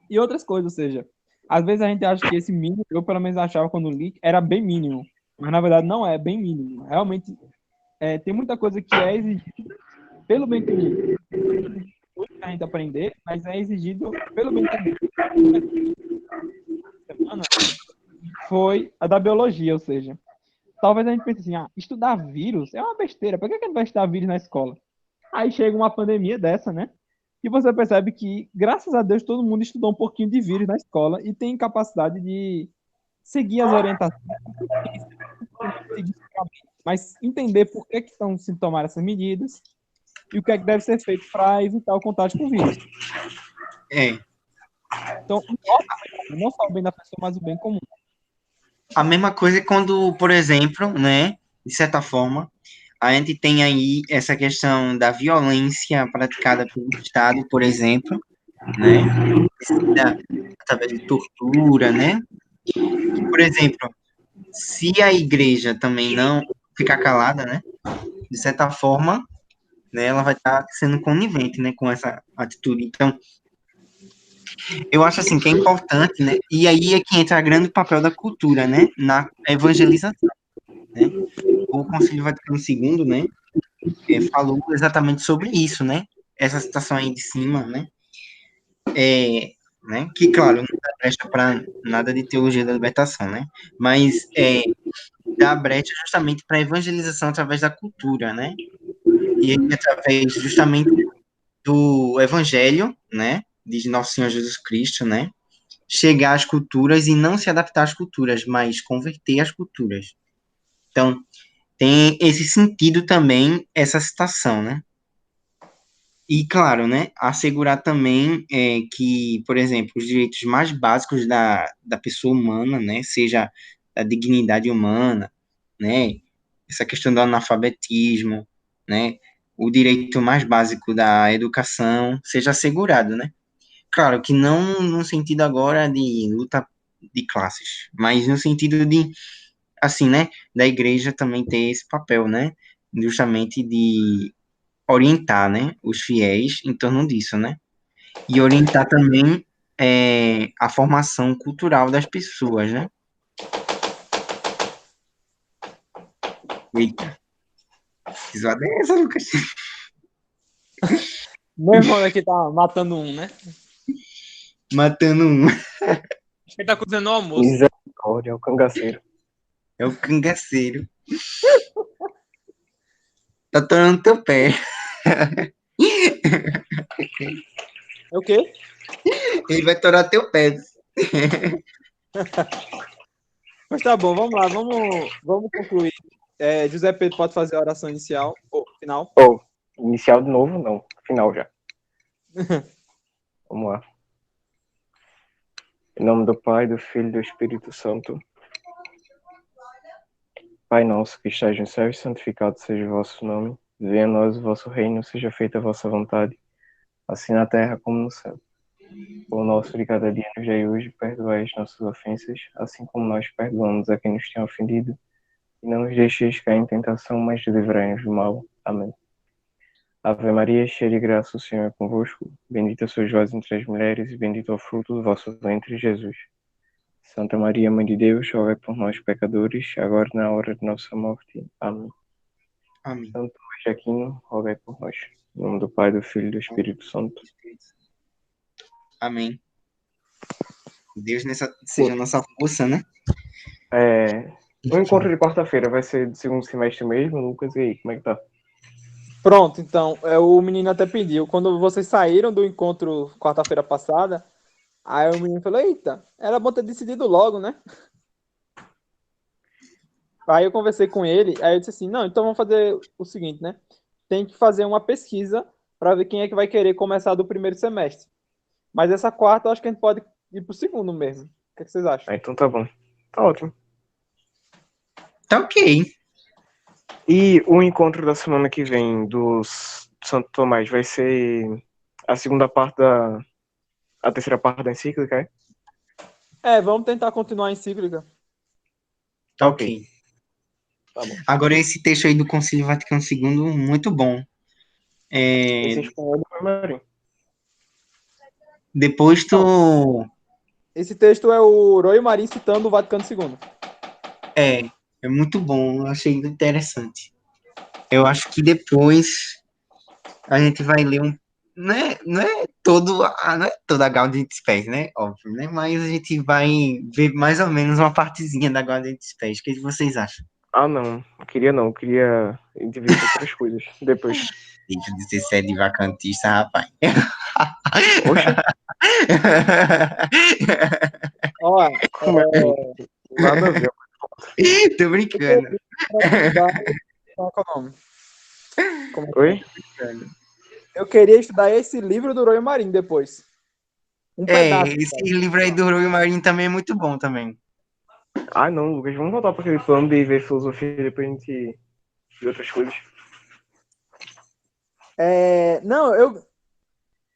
e outras coisas, ou seja, às vezes a gente acha que esse mínimo, eu pelo menos achava quando li, era bem mínimo, mas na verdade não é bem mínimo. Realmente tem muita coisa que é exigida pelo bem comum, a gente aprender, mas é exigido pelo bem comum. Semana foi a da biologia, ou seja, talvez a gente pense assim, estudar vírus é uma besteira, por que a gente vai estudar vírus na escola? Aí chega uma pandemia dessa, né? E você percebe que, graças a Deus, todo mundo estudou um pouquinho de vírus na escola e tem capacidade de seguir as orientações, mas entender por que estão se tomar essas medidas e o que é que deve ser feito para evitar o contágio com o vírus. É. Então, não só o bem da pessoa, mas o bem comum. A mesma coisa é quando, por exemplo, né, de certa forma, A gente tem aí essa questão da violência praticada pelo Estado, por exemplo, né? Da- Através de tortura, né? E, por exemplo, se a igreja também não ficar calada, né? De certa forma, né, ela vai estar sendo conivente, né, com essa atitude. Então, eu acho assim que é importante, né? E aí é que entra o grande papel da cultura, né, na evangelização, né? O Concílio Vaticano II, né, falou exatamente sobre isso, né? Essa citação aí de cima, né? Né? Que, claro, não dá brecha para nada de teologia da libertação, né? Mas dá brecha justamente para a evangelização através da cultura, né? E aí, através justamente do evangelho, né? De Nosso Senhor Jesus Cristo, né? Chegar às culturas e não se adaptar às culturas, mas converter as culturas. Então, tem esse sentido também, essa citação, né? E, claro, né, assegurar também que, por exemplo, os direitos mais básicos da pessoa humana, né, seja a dignidade humana, né, essa questão do analfabetismo, né, o direito mais básico da educação seja assegurado, né? Claro que não no sentido agora de luta de classes, mas no sentido de, assim, né, da igreja também ter esse papel, né, justamente de orientar, né, os fiéis em torno disso, né? E orientar também a formação cultural das pessoas, né? Eita, que zoada é essa, Lucas? Meu irmão aqui tá matando um, né? Matando um. Acho que ele tá cozinhando o almoço. Misericórdia, é o cangaceiro. É o cangaceiro. Tá torando teu pé. É o quê? Ele vai torar teu pé. Mas tá bom, vamos lá, vamos concluir. José Pedro pode fazer a oração inicial, ou final. Ou, inicial de novo, não. Final já. Vamos lá. Em nome do Pai, do Filho e do Espírito Santo. Pai nosso que estás no céu, santificado seja o vosso nome. Venha a nós o vosso reino, seja feita a vossa vontade, assim na terra como no céu. O nosso de cada dia nos dai hoje, perdoai as nossas ofensas, assim como nós perdoamos a quem nos tem ofendido. E não nos deixeis cair em tentação, mas livrai-nos do mal. Amém. Ave Maria, cheia de graça, o Senhor é convosco. Bendita sois vós entre as mulheres, e bendito é o fruto do vosso ventre, Jesus. Santa Maria, Mãe de Deus, rogai por nós, pecadores, agora e na hora de nossa morte. Amém. Amém. Santo Joaquim, rogai por nós. Em nome do Pai, do Filho e do Espírito Santo. Amém. Deus Sim. seja a nossa força, né? O encontro de quarta-feira vai ser do segundo semestre mesmo, Lucas? E aí, como é que tá? Pronto, então, o menino até pediu. Quando vocês saíram do encontro quarta-feira passada, aí o menino falou, eita, era bom ter decidido logo, né? Aí eu conversei com ele, aí eu disse assim, não, então vamos fazer o seguinte, né? Tem que fazer uma pesquisa para ver quem é que vai querer começar do primeiro semestre. Mas essa quarta eu acho que a gente pode ir pro segundo mesmo. O que é que vocês acham? Então tá bom. Tá ótimo. Tá ok. E o encontro da semana que vem do Santo Tomás vai ser a segunda parte a terceira parte da encíclica, é? Vamos tentar continuar a encíclica. Tá Ok. ok. Tá bom. Agora esse texto aí do Concílio Vaticano II, muito bom. Esse espanhol do Marinho. Depois tu... Esse texto é o Roy Marim citando o Vaticano II. É muito bom, eu achei interessante. Eu acho que depois a gente vai ler um. Não é toda a Gaudium et Spes, né? Óbvio, né? Mas a gente vai ver mais ou menos uma partezinha da Gaudium et Spes. O que vocês acham? Ah, não. Não queria ver outras coisas depois. Deixa de ser sede vacantista, rapaz. Oxe, Ó, como é? Nada a ver. Tô brincando. qual é o nome? Oi? Eu queria estudar esse livro do Roy Marim depois. Um pedaço. Esse livro aí do Rui Marinho também é muito bom também. Ah, não, Lucas. Vamos voltar para aquele plano de ver filosofia e depois a gente e outras coisas. Não,